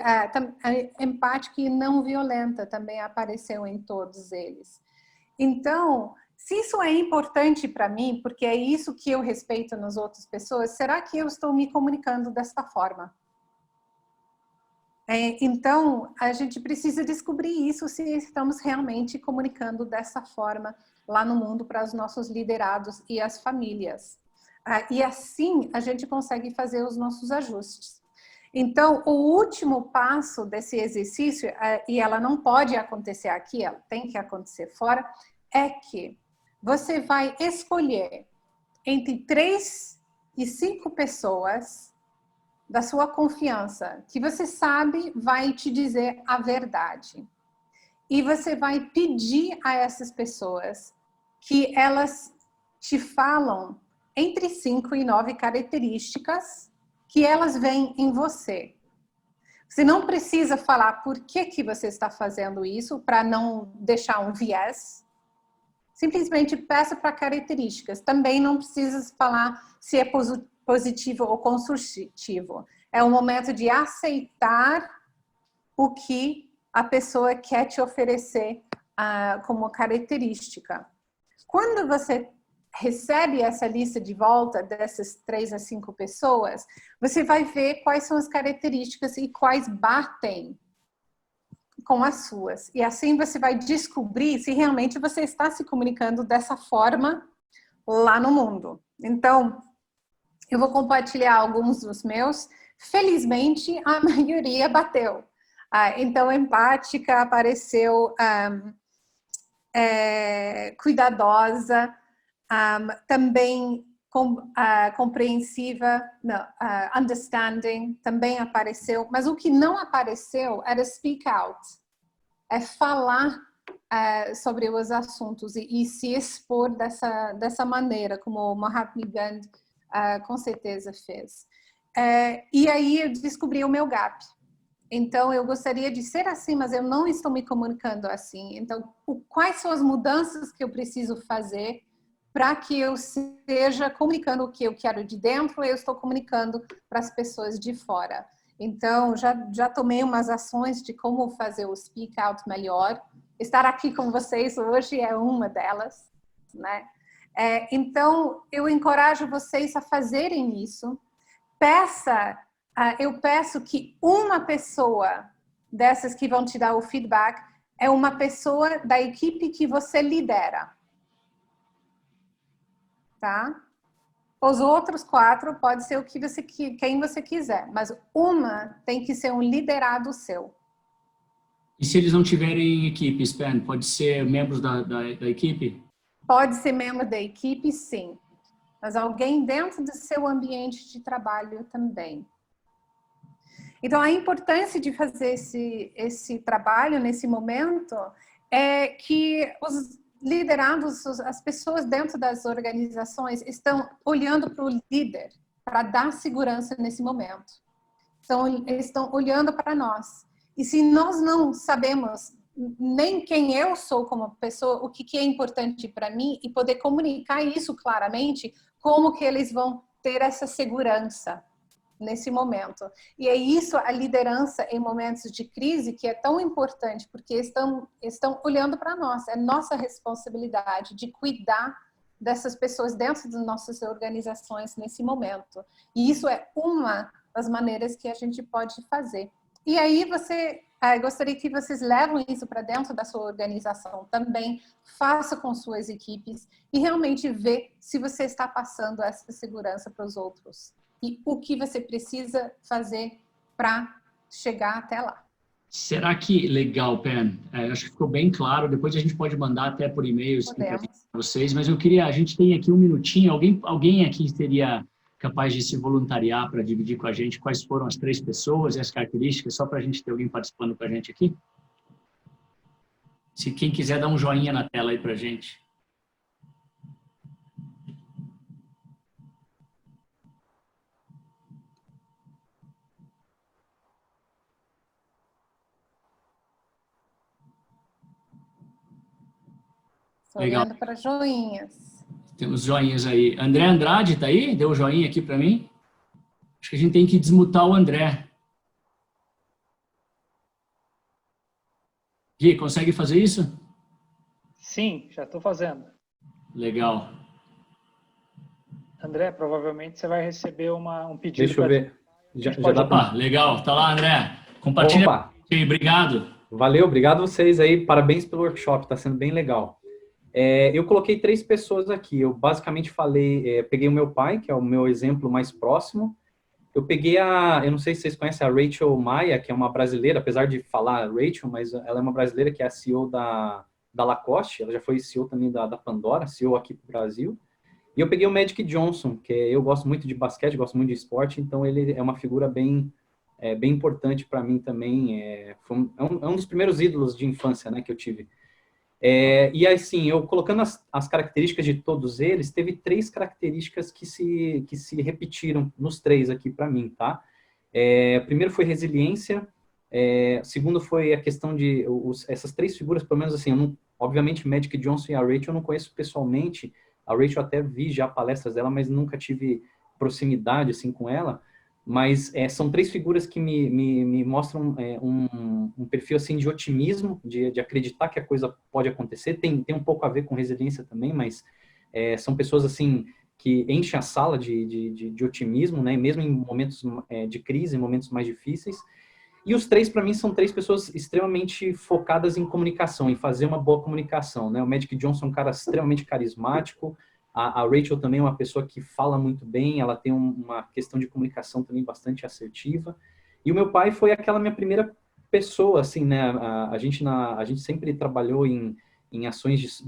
empática e não violenta também apareceu em todos eles. Então, se isso é importante para mim, porque é isso que eu respeito nas outras pessoas, será que eu estou me comunicando dessa forma? Então, a gente precisa descobrir isso se estamos realmente comunicando dessa forma lá no mundo para os nossos liderados e as famílias. E assim a gente consegue fazer os nossos ajustes. Então, o último passo desse exercício, e ela não pode acontecer aqui, ela tem que acontecer fora, é que você vai escolher entre 3 e 5 pessoas da sua confiança, que você sabe vai te dizer a verdade. E você vai pedir a essas pessoas que elas te falam entre 5 e 9 características que elas veem em você. Você não precisa falar por que você está fazendo isso, para não deixar um viés. Simplesmente peça para características. Também não precisa falar se é positivo ou construtivo. É um momento de aceitar o que a pessoa quer te oferecer como característica. Quando você recebe essa lista de volta dessas 3 a 5 pessoas, você vai ver quais são as características e quais batem com as suas. E assim você vai descobrir se realmente você está se comunicando dessa forma lá no mundo. Então, eu vou compartilhar alguns dos meus. Felizmente, a maioria bateu. Então, empática apareceu, cuidadosa, também compreensiva, understanding também apareceu, mas o que não apareceu era speak out, é falar sobre os assuntos e se expor dessa maneira, como o Mahatma Gandhi com certeza fez. E aí eu descobri o meu gap. Então, eu gostaria de ser assim, mas eu não estou me comunicando assim. Então, quais são as mudanças que eu preciso fazer para que eu esteja comunicando o que eu quero de dentro e eu estou comunicando para as pessoas de fora. Então, já tomei umas ações de como fazer o speak out melhor. Estar aqui com vocês hoje é uma delas, né? Então, eu encorajo vocês a fazerem isso. Eu peço que uma pessoa dessas que vão te dar o feedback é uma pessoa da equipe que você lidera, tá? Os outros 4 pode ser quem você quiser, mas uma tem que ser um liderado seu. E se eles não tiverem equipe, Span, pode ser membros da equipe? Pode ser membro da equipe, sim. Mas alguém dentro do seu ambiente de trabalho também. Então, a importância de fazer esse trabalho nesse momento é que os liderados, as pessoas dentro das organizações estão olhando para o líder para dar segurança nesse momento. Estão olhando para nós. E se nós não sabemos nem quem eu sou como pessoa, o que é importante para mim e poder comunicar isso claramente, como que eles vão ter essa segurança nesse momento. E é isso a liderança em momentos de crise que é tão importante, porque estão olhando para nós. É nossa responsabilidade de cuidar dessas pessoas dentro das nossas organizações nesse momento. E isso é uma das maneiras que a gente pode fazer. E aí gostaria que vocês levam isso para dentro da sua organização também, faça com suas equipes e realmente vê se você está passando essa segurança para os outros. E o que você precisa fazer para chegar até lá. Será que, legal, Pen, acho que ficou bem claro, depois a gente pode mandar até por e-mail para vocês, mas a gente tem aqui um minutinho, alguém aqui teria capaz de se voluntariar para dividir com a gente quais foram as 3 pessoas e as características, só para a gente ter alguém participando com a gente aqui? Se quem quiser dar um joinha na tela aí para a gente. Estou olhando para joinhas. Temos joinhas aí. André Andrade está aí? Deu um joinha aqui para mim? Acho que a gente tem que desmutar o André. Gui, consegue fazer isso? Sim, já estou fazendo. Legal. André, provavelmente você vai receber um pedido. Deixa eu ver. Já dá pra... Legal, tá lá, André. Compartilha. Opa. Obrigado. Valeu, obrigado a vocês aí. Parabéns pelo workshop, está sendo bem legal. Eu coloquei 3 pessoas aqui. Eu basicamente peguei o meu pai, que é o meu exemplo mais próximo. Eu peguei eu não sei se vocês conhecem a Rachel Maia, que é uma brasileira, apesar de falar Rachel, mas ela é uma brasileira que é a CEO da Lacoste, ela já foi CEO também da Pandora, CEO aqui no Brasil. E eu peguei o Magic Johnson, que eu gosto muito de basquete, gosto muito de esporte, então ele é uma figura bem importante para mim também. É um dos primeiros ídolos de infância, né, que eu tive. E assim, eu colocando as características de todos eles, teve 3 características que se repetiram nos 3 aqui para mim, tá? Primeiro foi resiliência, segundo foi a questão de essas 3 figuras, pelo menos assim, obviamente Magic Johnson e a Rachel eu não conheço pessoalmente, a Rachel até vi já palestras dela, mas nunca tive proximidade assim com ela. Mas são 3 figuras que me mostram um perfil assim de otimismo, de acreditar que a coisa pode acontecer. Tem um pouco a ver com resiliência também, mas são pessoas assim que enchem a sala de otimismo, né? Mesmo em momentos de crise, em momentos mais difíceis. E os 3, para mim, são 3 pessoas extremamente focadas em comunicação, em fazer uma boa comunicação, né? O Magic Johnson é um cara extremamente carismático. A Rachel também é uma pessoa que fala muito bem, ela tem uma questão de comunicação também bastante assertiva. E o meu pai foi aquela minha primeira pessoa, assim, né? A gente sempre trabalhou em ações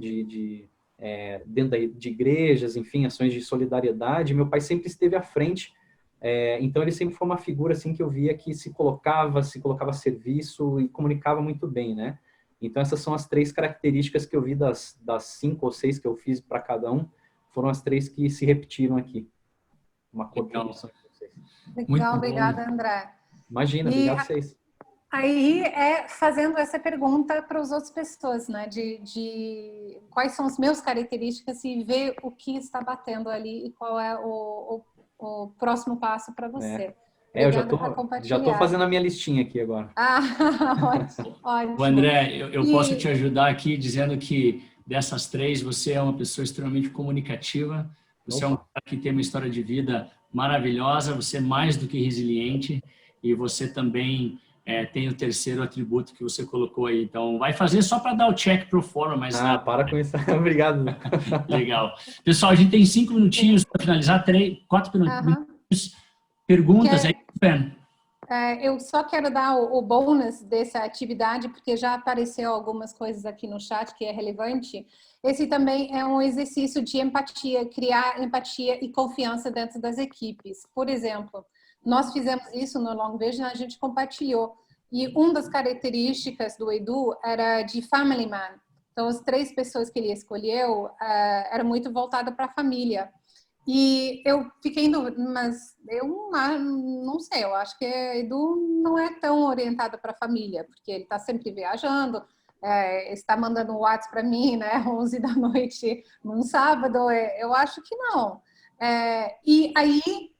dentro de igrejas, enfim, ações de solidariedade. Meu pai sempre esteve à frente, então ele sempre foi uma figura, assim, que eu via que se colocava a serviço e comunicava muito bem, né? Então, essas são as 3 características que eu vi das 5 ou 6 que eu fiz para cada um, foram as 3 que se repetiram aqui. Uma contribuição de vocês. Legal, obrigada, André. Imagina, obrigado a vocês. Aí fazendo essa pergunta para as outras pessoas, né? De quais são as minhas características e ver o que está batendo ali e qual é o próximo passo para você. Eu já tô fazendo a minha listinha aqui agora. Ótimo, ótimo. André, eu posso te ajudar aqui dizendo que dessas 3, você é uma pessoa extremamente comunicativa, você é um cara que tem uma história de vida maravilhosa, você é mais do que resiliente e você também tem o 3º atributo que você colocou aí. Então, vai fazer só para dar o check pro fora, mas... para com isso. Obrigado. Legal. Pessoal, a gente tem 5 minutinhos para finalizar, 4 minutinhos. Perguntas aí, Ben? Eu só quero dar o bônus dessa atividade, porque já apareceu algumas coisas aqui no chat que é relevante. Esse também é um exercício de empatia, criar empatia e confiança dentro das equipes. Por exemplo, nós fizemos isso no Long Vision, a gente compartilhou. E uma das características do Edu era de family man. Então, as 3 pessoas que ele escolheu era muito voltada para a família. E eu fiquei em dúvida, mas eu não sei, eu acho que Edu não é tão orientado para a família, porque ele está sempre viajando, está mandando um WhatsApp para mim, né, 11 da noite num sábado, eu acho que não. E aí,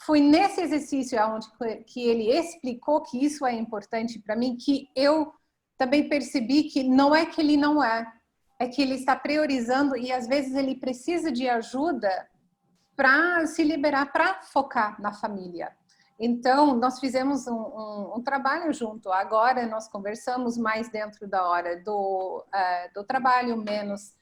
foi nesse exercício onde que ele explicou que isso é importante para mim, que eu também percebi que não é que ele não é que ele está priorizando e às vezes ele precisa de ajuda para se liberar, para focar na família. Então, nós fizemos um trabalho junto. Agora, nós conversamos mais dentro da hora do trabalho, menos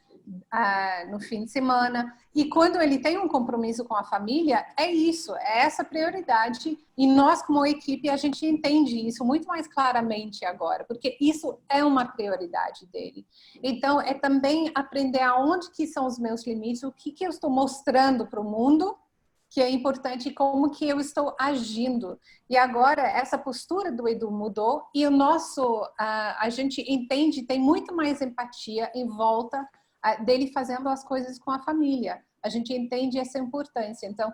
no fim de semana. E quando ele tem um compromisso com a família, é isso, é essa prioridade. E nós, como equipe, a gente entende isso muito mais claramente agora, porque isso é uma prioridade dele. Então, é também aprender aonde que são os meus limites, o que eu estou mostrando para o mundo, que é importante, como que eu estou agindo. E agora, essa postura do Edu mudou e o nosso, a gente entende, tem muito mais empatia em volta dele fazendo as coisas com a família. A gente entende essa importância. Então,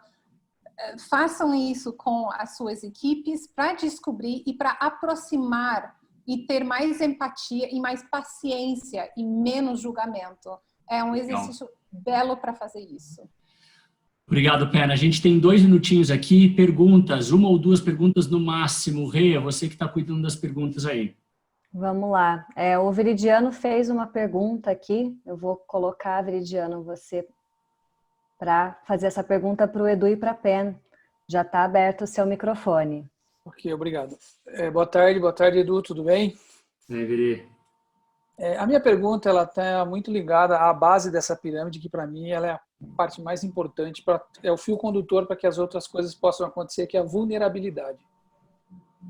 façam isso com as suas equipes para descobrir e para aproximar e ter mais empatia e mais paciência e menos julgamento. É um exercício belo para fazer isso. Obrigado, Pena. A gente tem 2 minutinhos aqui. Perguntas, 1 ou 2 perguntas no máximo. Rê, você que está cuidando das perguntas aí. Vamos lá. O Veridiano fez uma pergunta aqui. Eu vou colocar, Veridiano, você para fazer essa pergunta para o Edu e para a Pen. Já está aberto o seu microfone. Ok, obrigado. Boa tarde, Edu, tudo bem? Veri. A minha pergunta ela está muito ligada à base dessa pirâmide, que para mim ela é a parte mais importante, é o fio condutor para que as outras coisas possam acontecer, que é a vulnerabilidade.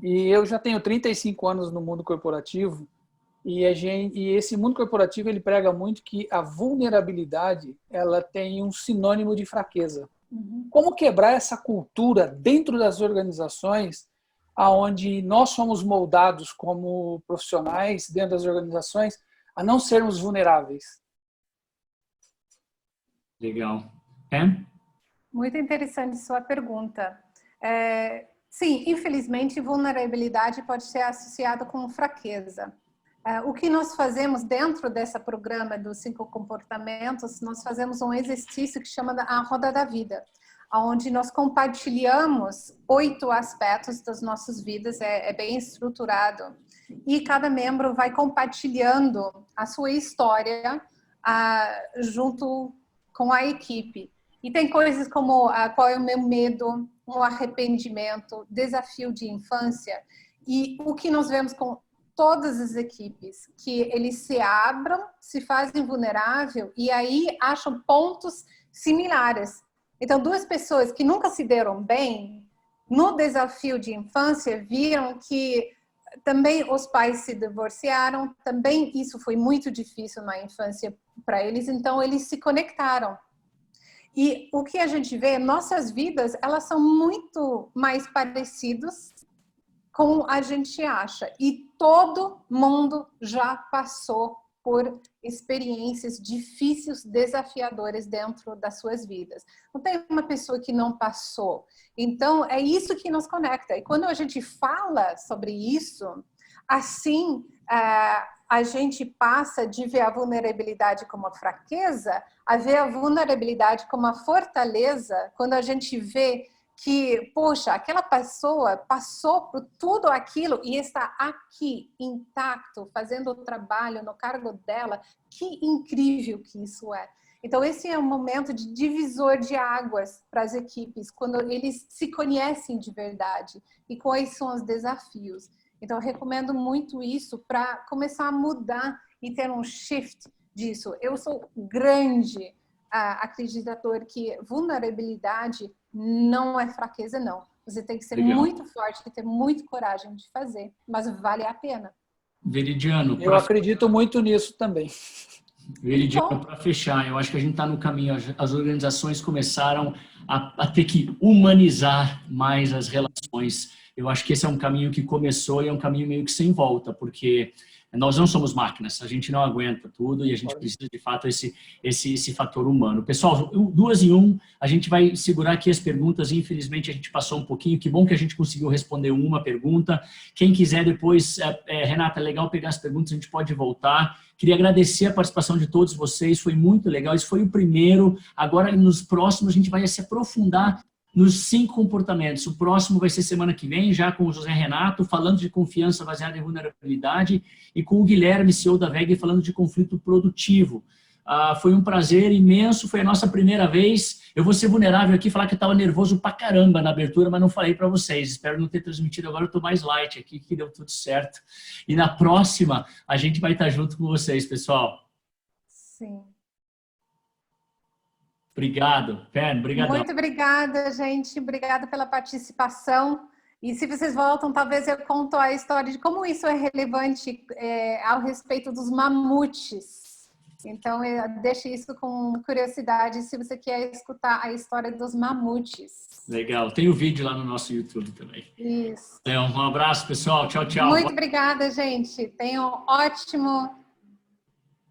E eu já tenho 35 anos no mundo corporativo e esse mundo corporativo ele prega muito que a vulnerabilidade ela tem um sinônimo de fraqueza. Como quebrar essa cultura dentro das organizações, aonde nós somos moldados como profissionais dentro das organizações a não sermos vulneráveis? Legal. Pen? Muito interessante sua pergunta. Sim, infelizmente, vulnerabilidade pode ser associada com fraqueza. O que nós fazemos dentro desse programa dos 5 comportamentos, nós fazemos um exercício que chama a Roda da Vida, onde nós compartilhamos 8 aspectos das nossas vidas, é bem estruturado, e cada membro vai compartilhando a sua história junto com a equipe. E tem coisas como qual é o meu medo, um arrependimento, desafio de infância. E o que nós vemos com todas as equipes, que eles se abram, se fazem vulnerável e aí acham pontos similares. Então, 2 pessoas que nunca se deram bem, no desafio de infância, viram que também os pais se divorciaram, também isso foi muito difícil na infância para eles, então eles se conectaram. E o que a gente vê, nossas vidas, elas são muito mais parecidas com a gente acha. E todo mundo já passou por experiências difíceis, desafiadoras dentro das suas vidas. Não tem uma pessoa que não passou. Então, é isso que nos conecta. E quando a gente fala sobre isso, assim, a gente passa de ver a vulnerabilidade como fraqueza a ver a vulnerabilidade como uma fortaleza, quando a gente vê que, poxa, aquela pessoa passou por tudo aquilo e está aqui, intacto, fazendo o trabalho no cargo dela. Que incrível que isso é. Então, esse é um momento de divisor de águas para as equipes, quando eles se conhecem de verdade e quais são os desafios. Então, eu recomendo muito isso para começar a mudar e ter um shift disso. Eu sou grande acreditador que vulnerabilidade não é fraqueza, não. Você tem que ser muito forte e ter muita coragem de fazer, mas vale a pena. Veridiano, eu acredito muito nisso também. Veridiano, para fechar, eu acho que a gente está no caminho. As organizações começaram a ter que humanizar mais as relações. Eu acho que esse é um caminho que começou e é um caminho meio que sem volta, porque nós não somos máquinas, a gente não aguenta tudo e a gente precisa, de fato, esse fator humano. Pessoal, 2 em 1, a gente vai segurar aqui as perguntas. Infelizmente, a gente passou um pouquinho. Que bom que a gente conseguiu responder uma pergunta. Quem quiser depois, Renata, é legal pegar as perguntas, a gente pode voltar. Queria agradecer a participação de todos vocês, foi muito legal. Esse foi o primeiro. Agora, nos próximos, a gente vai se aprofundar nos 5 comportamentos. O próximo vai ser semana que vem, já com o José Renato, falando de confiança baseada em vulnerabilidade, e com o Guilherme, CEO da VEG, falando de conflito produtivo. Foi um prazer imenso, foi a nossa primeira vez. Eu vou ser vulnerável aqui, falar que eu estava nervoso pra caramba na abertura, mas não falei para vocês. Espero não ter transmitido. Agora eu estou mais light aqui, que deu tudo certo. E na próxima, a gente vai estar junto com vocês, pessoal. Sim. Obrigado, Pen, obrigado. Muito obrigada, gente. Obrigada pela participação. E se vocês voltam, talvez eu conto a história de como isso é relevante ao respeito dos mamutes. Então, deixe isso com curiosidade se você quer escutar a história dos mamutes. Legal. Tem o vídeo lá no nosso YouTube também. Isso. Então, um abraço, pessoal. Tchau, tchau. Muito obrigada, gente. Tenham um ótimo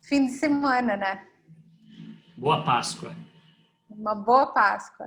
fim de semana, né? Boa Páscoa. Uma boa Páscoa.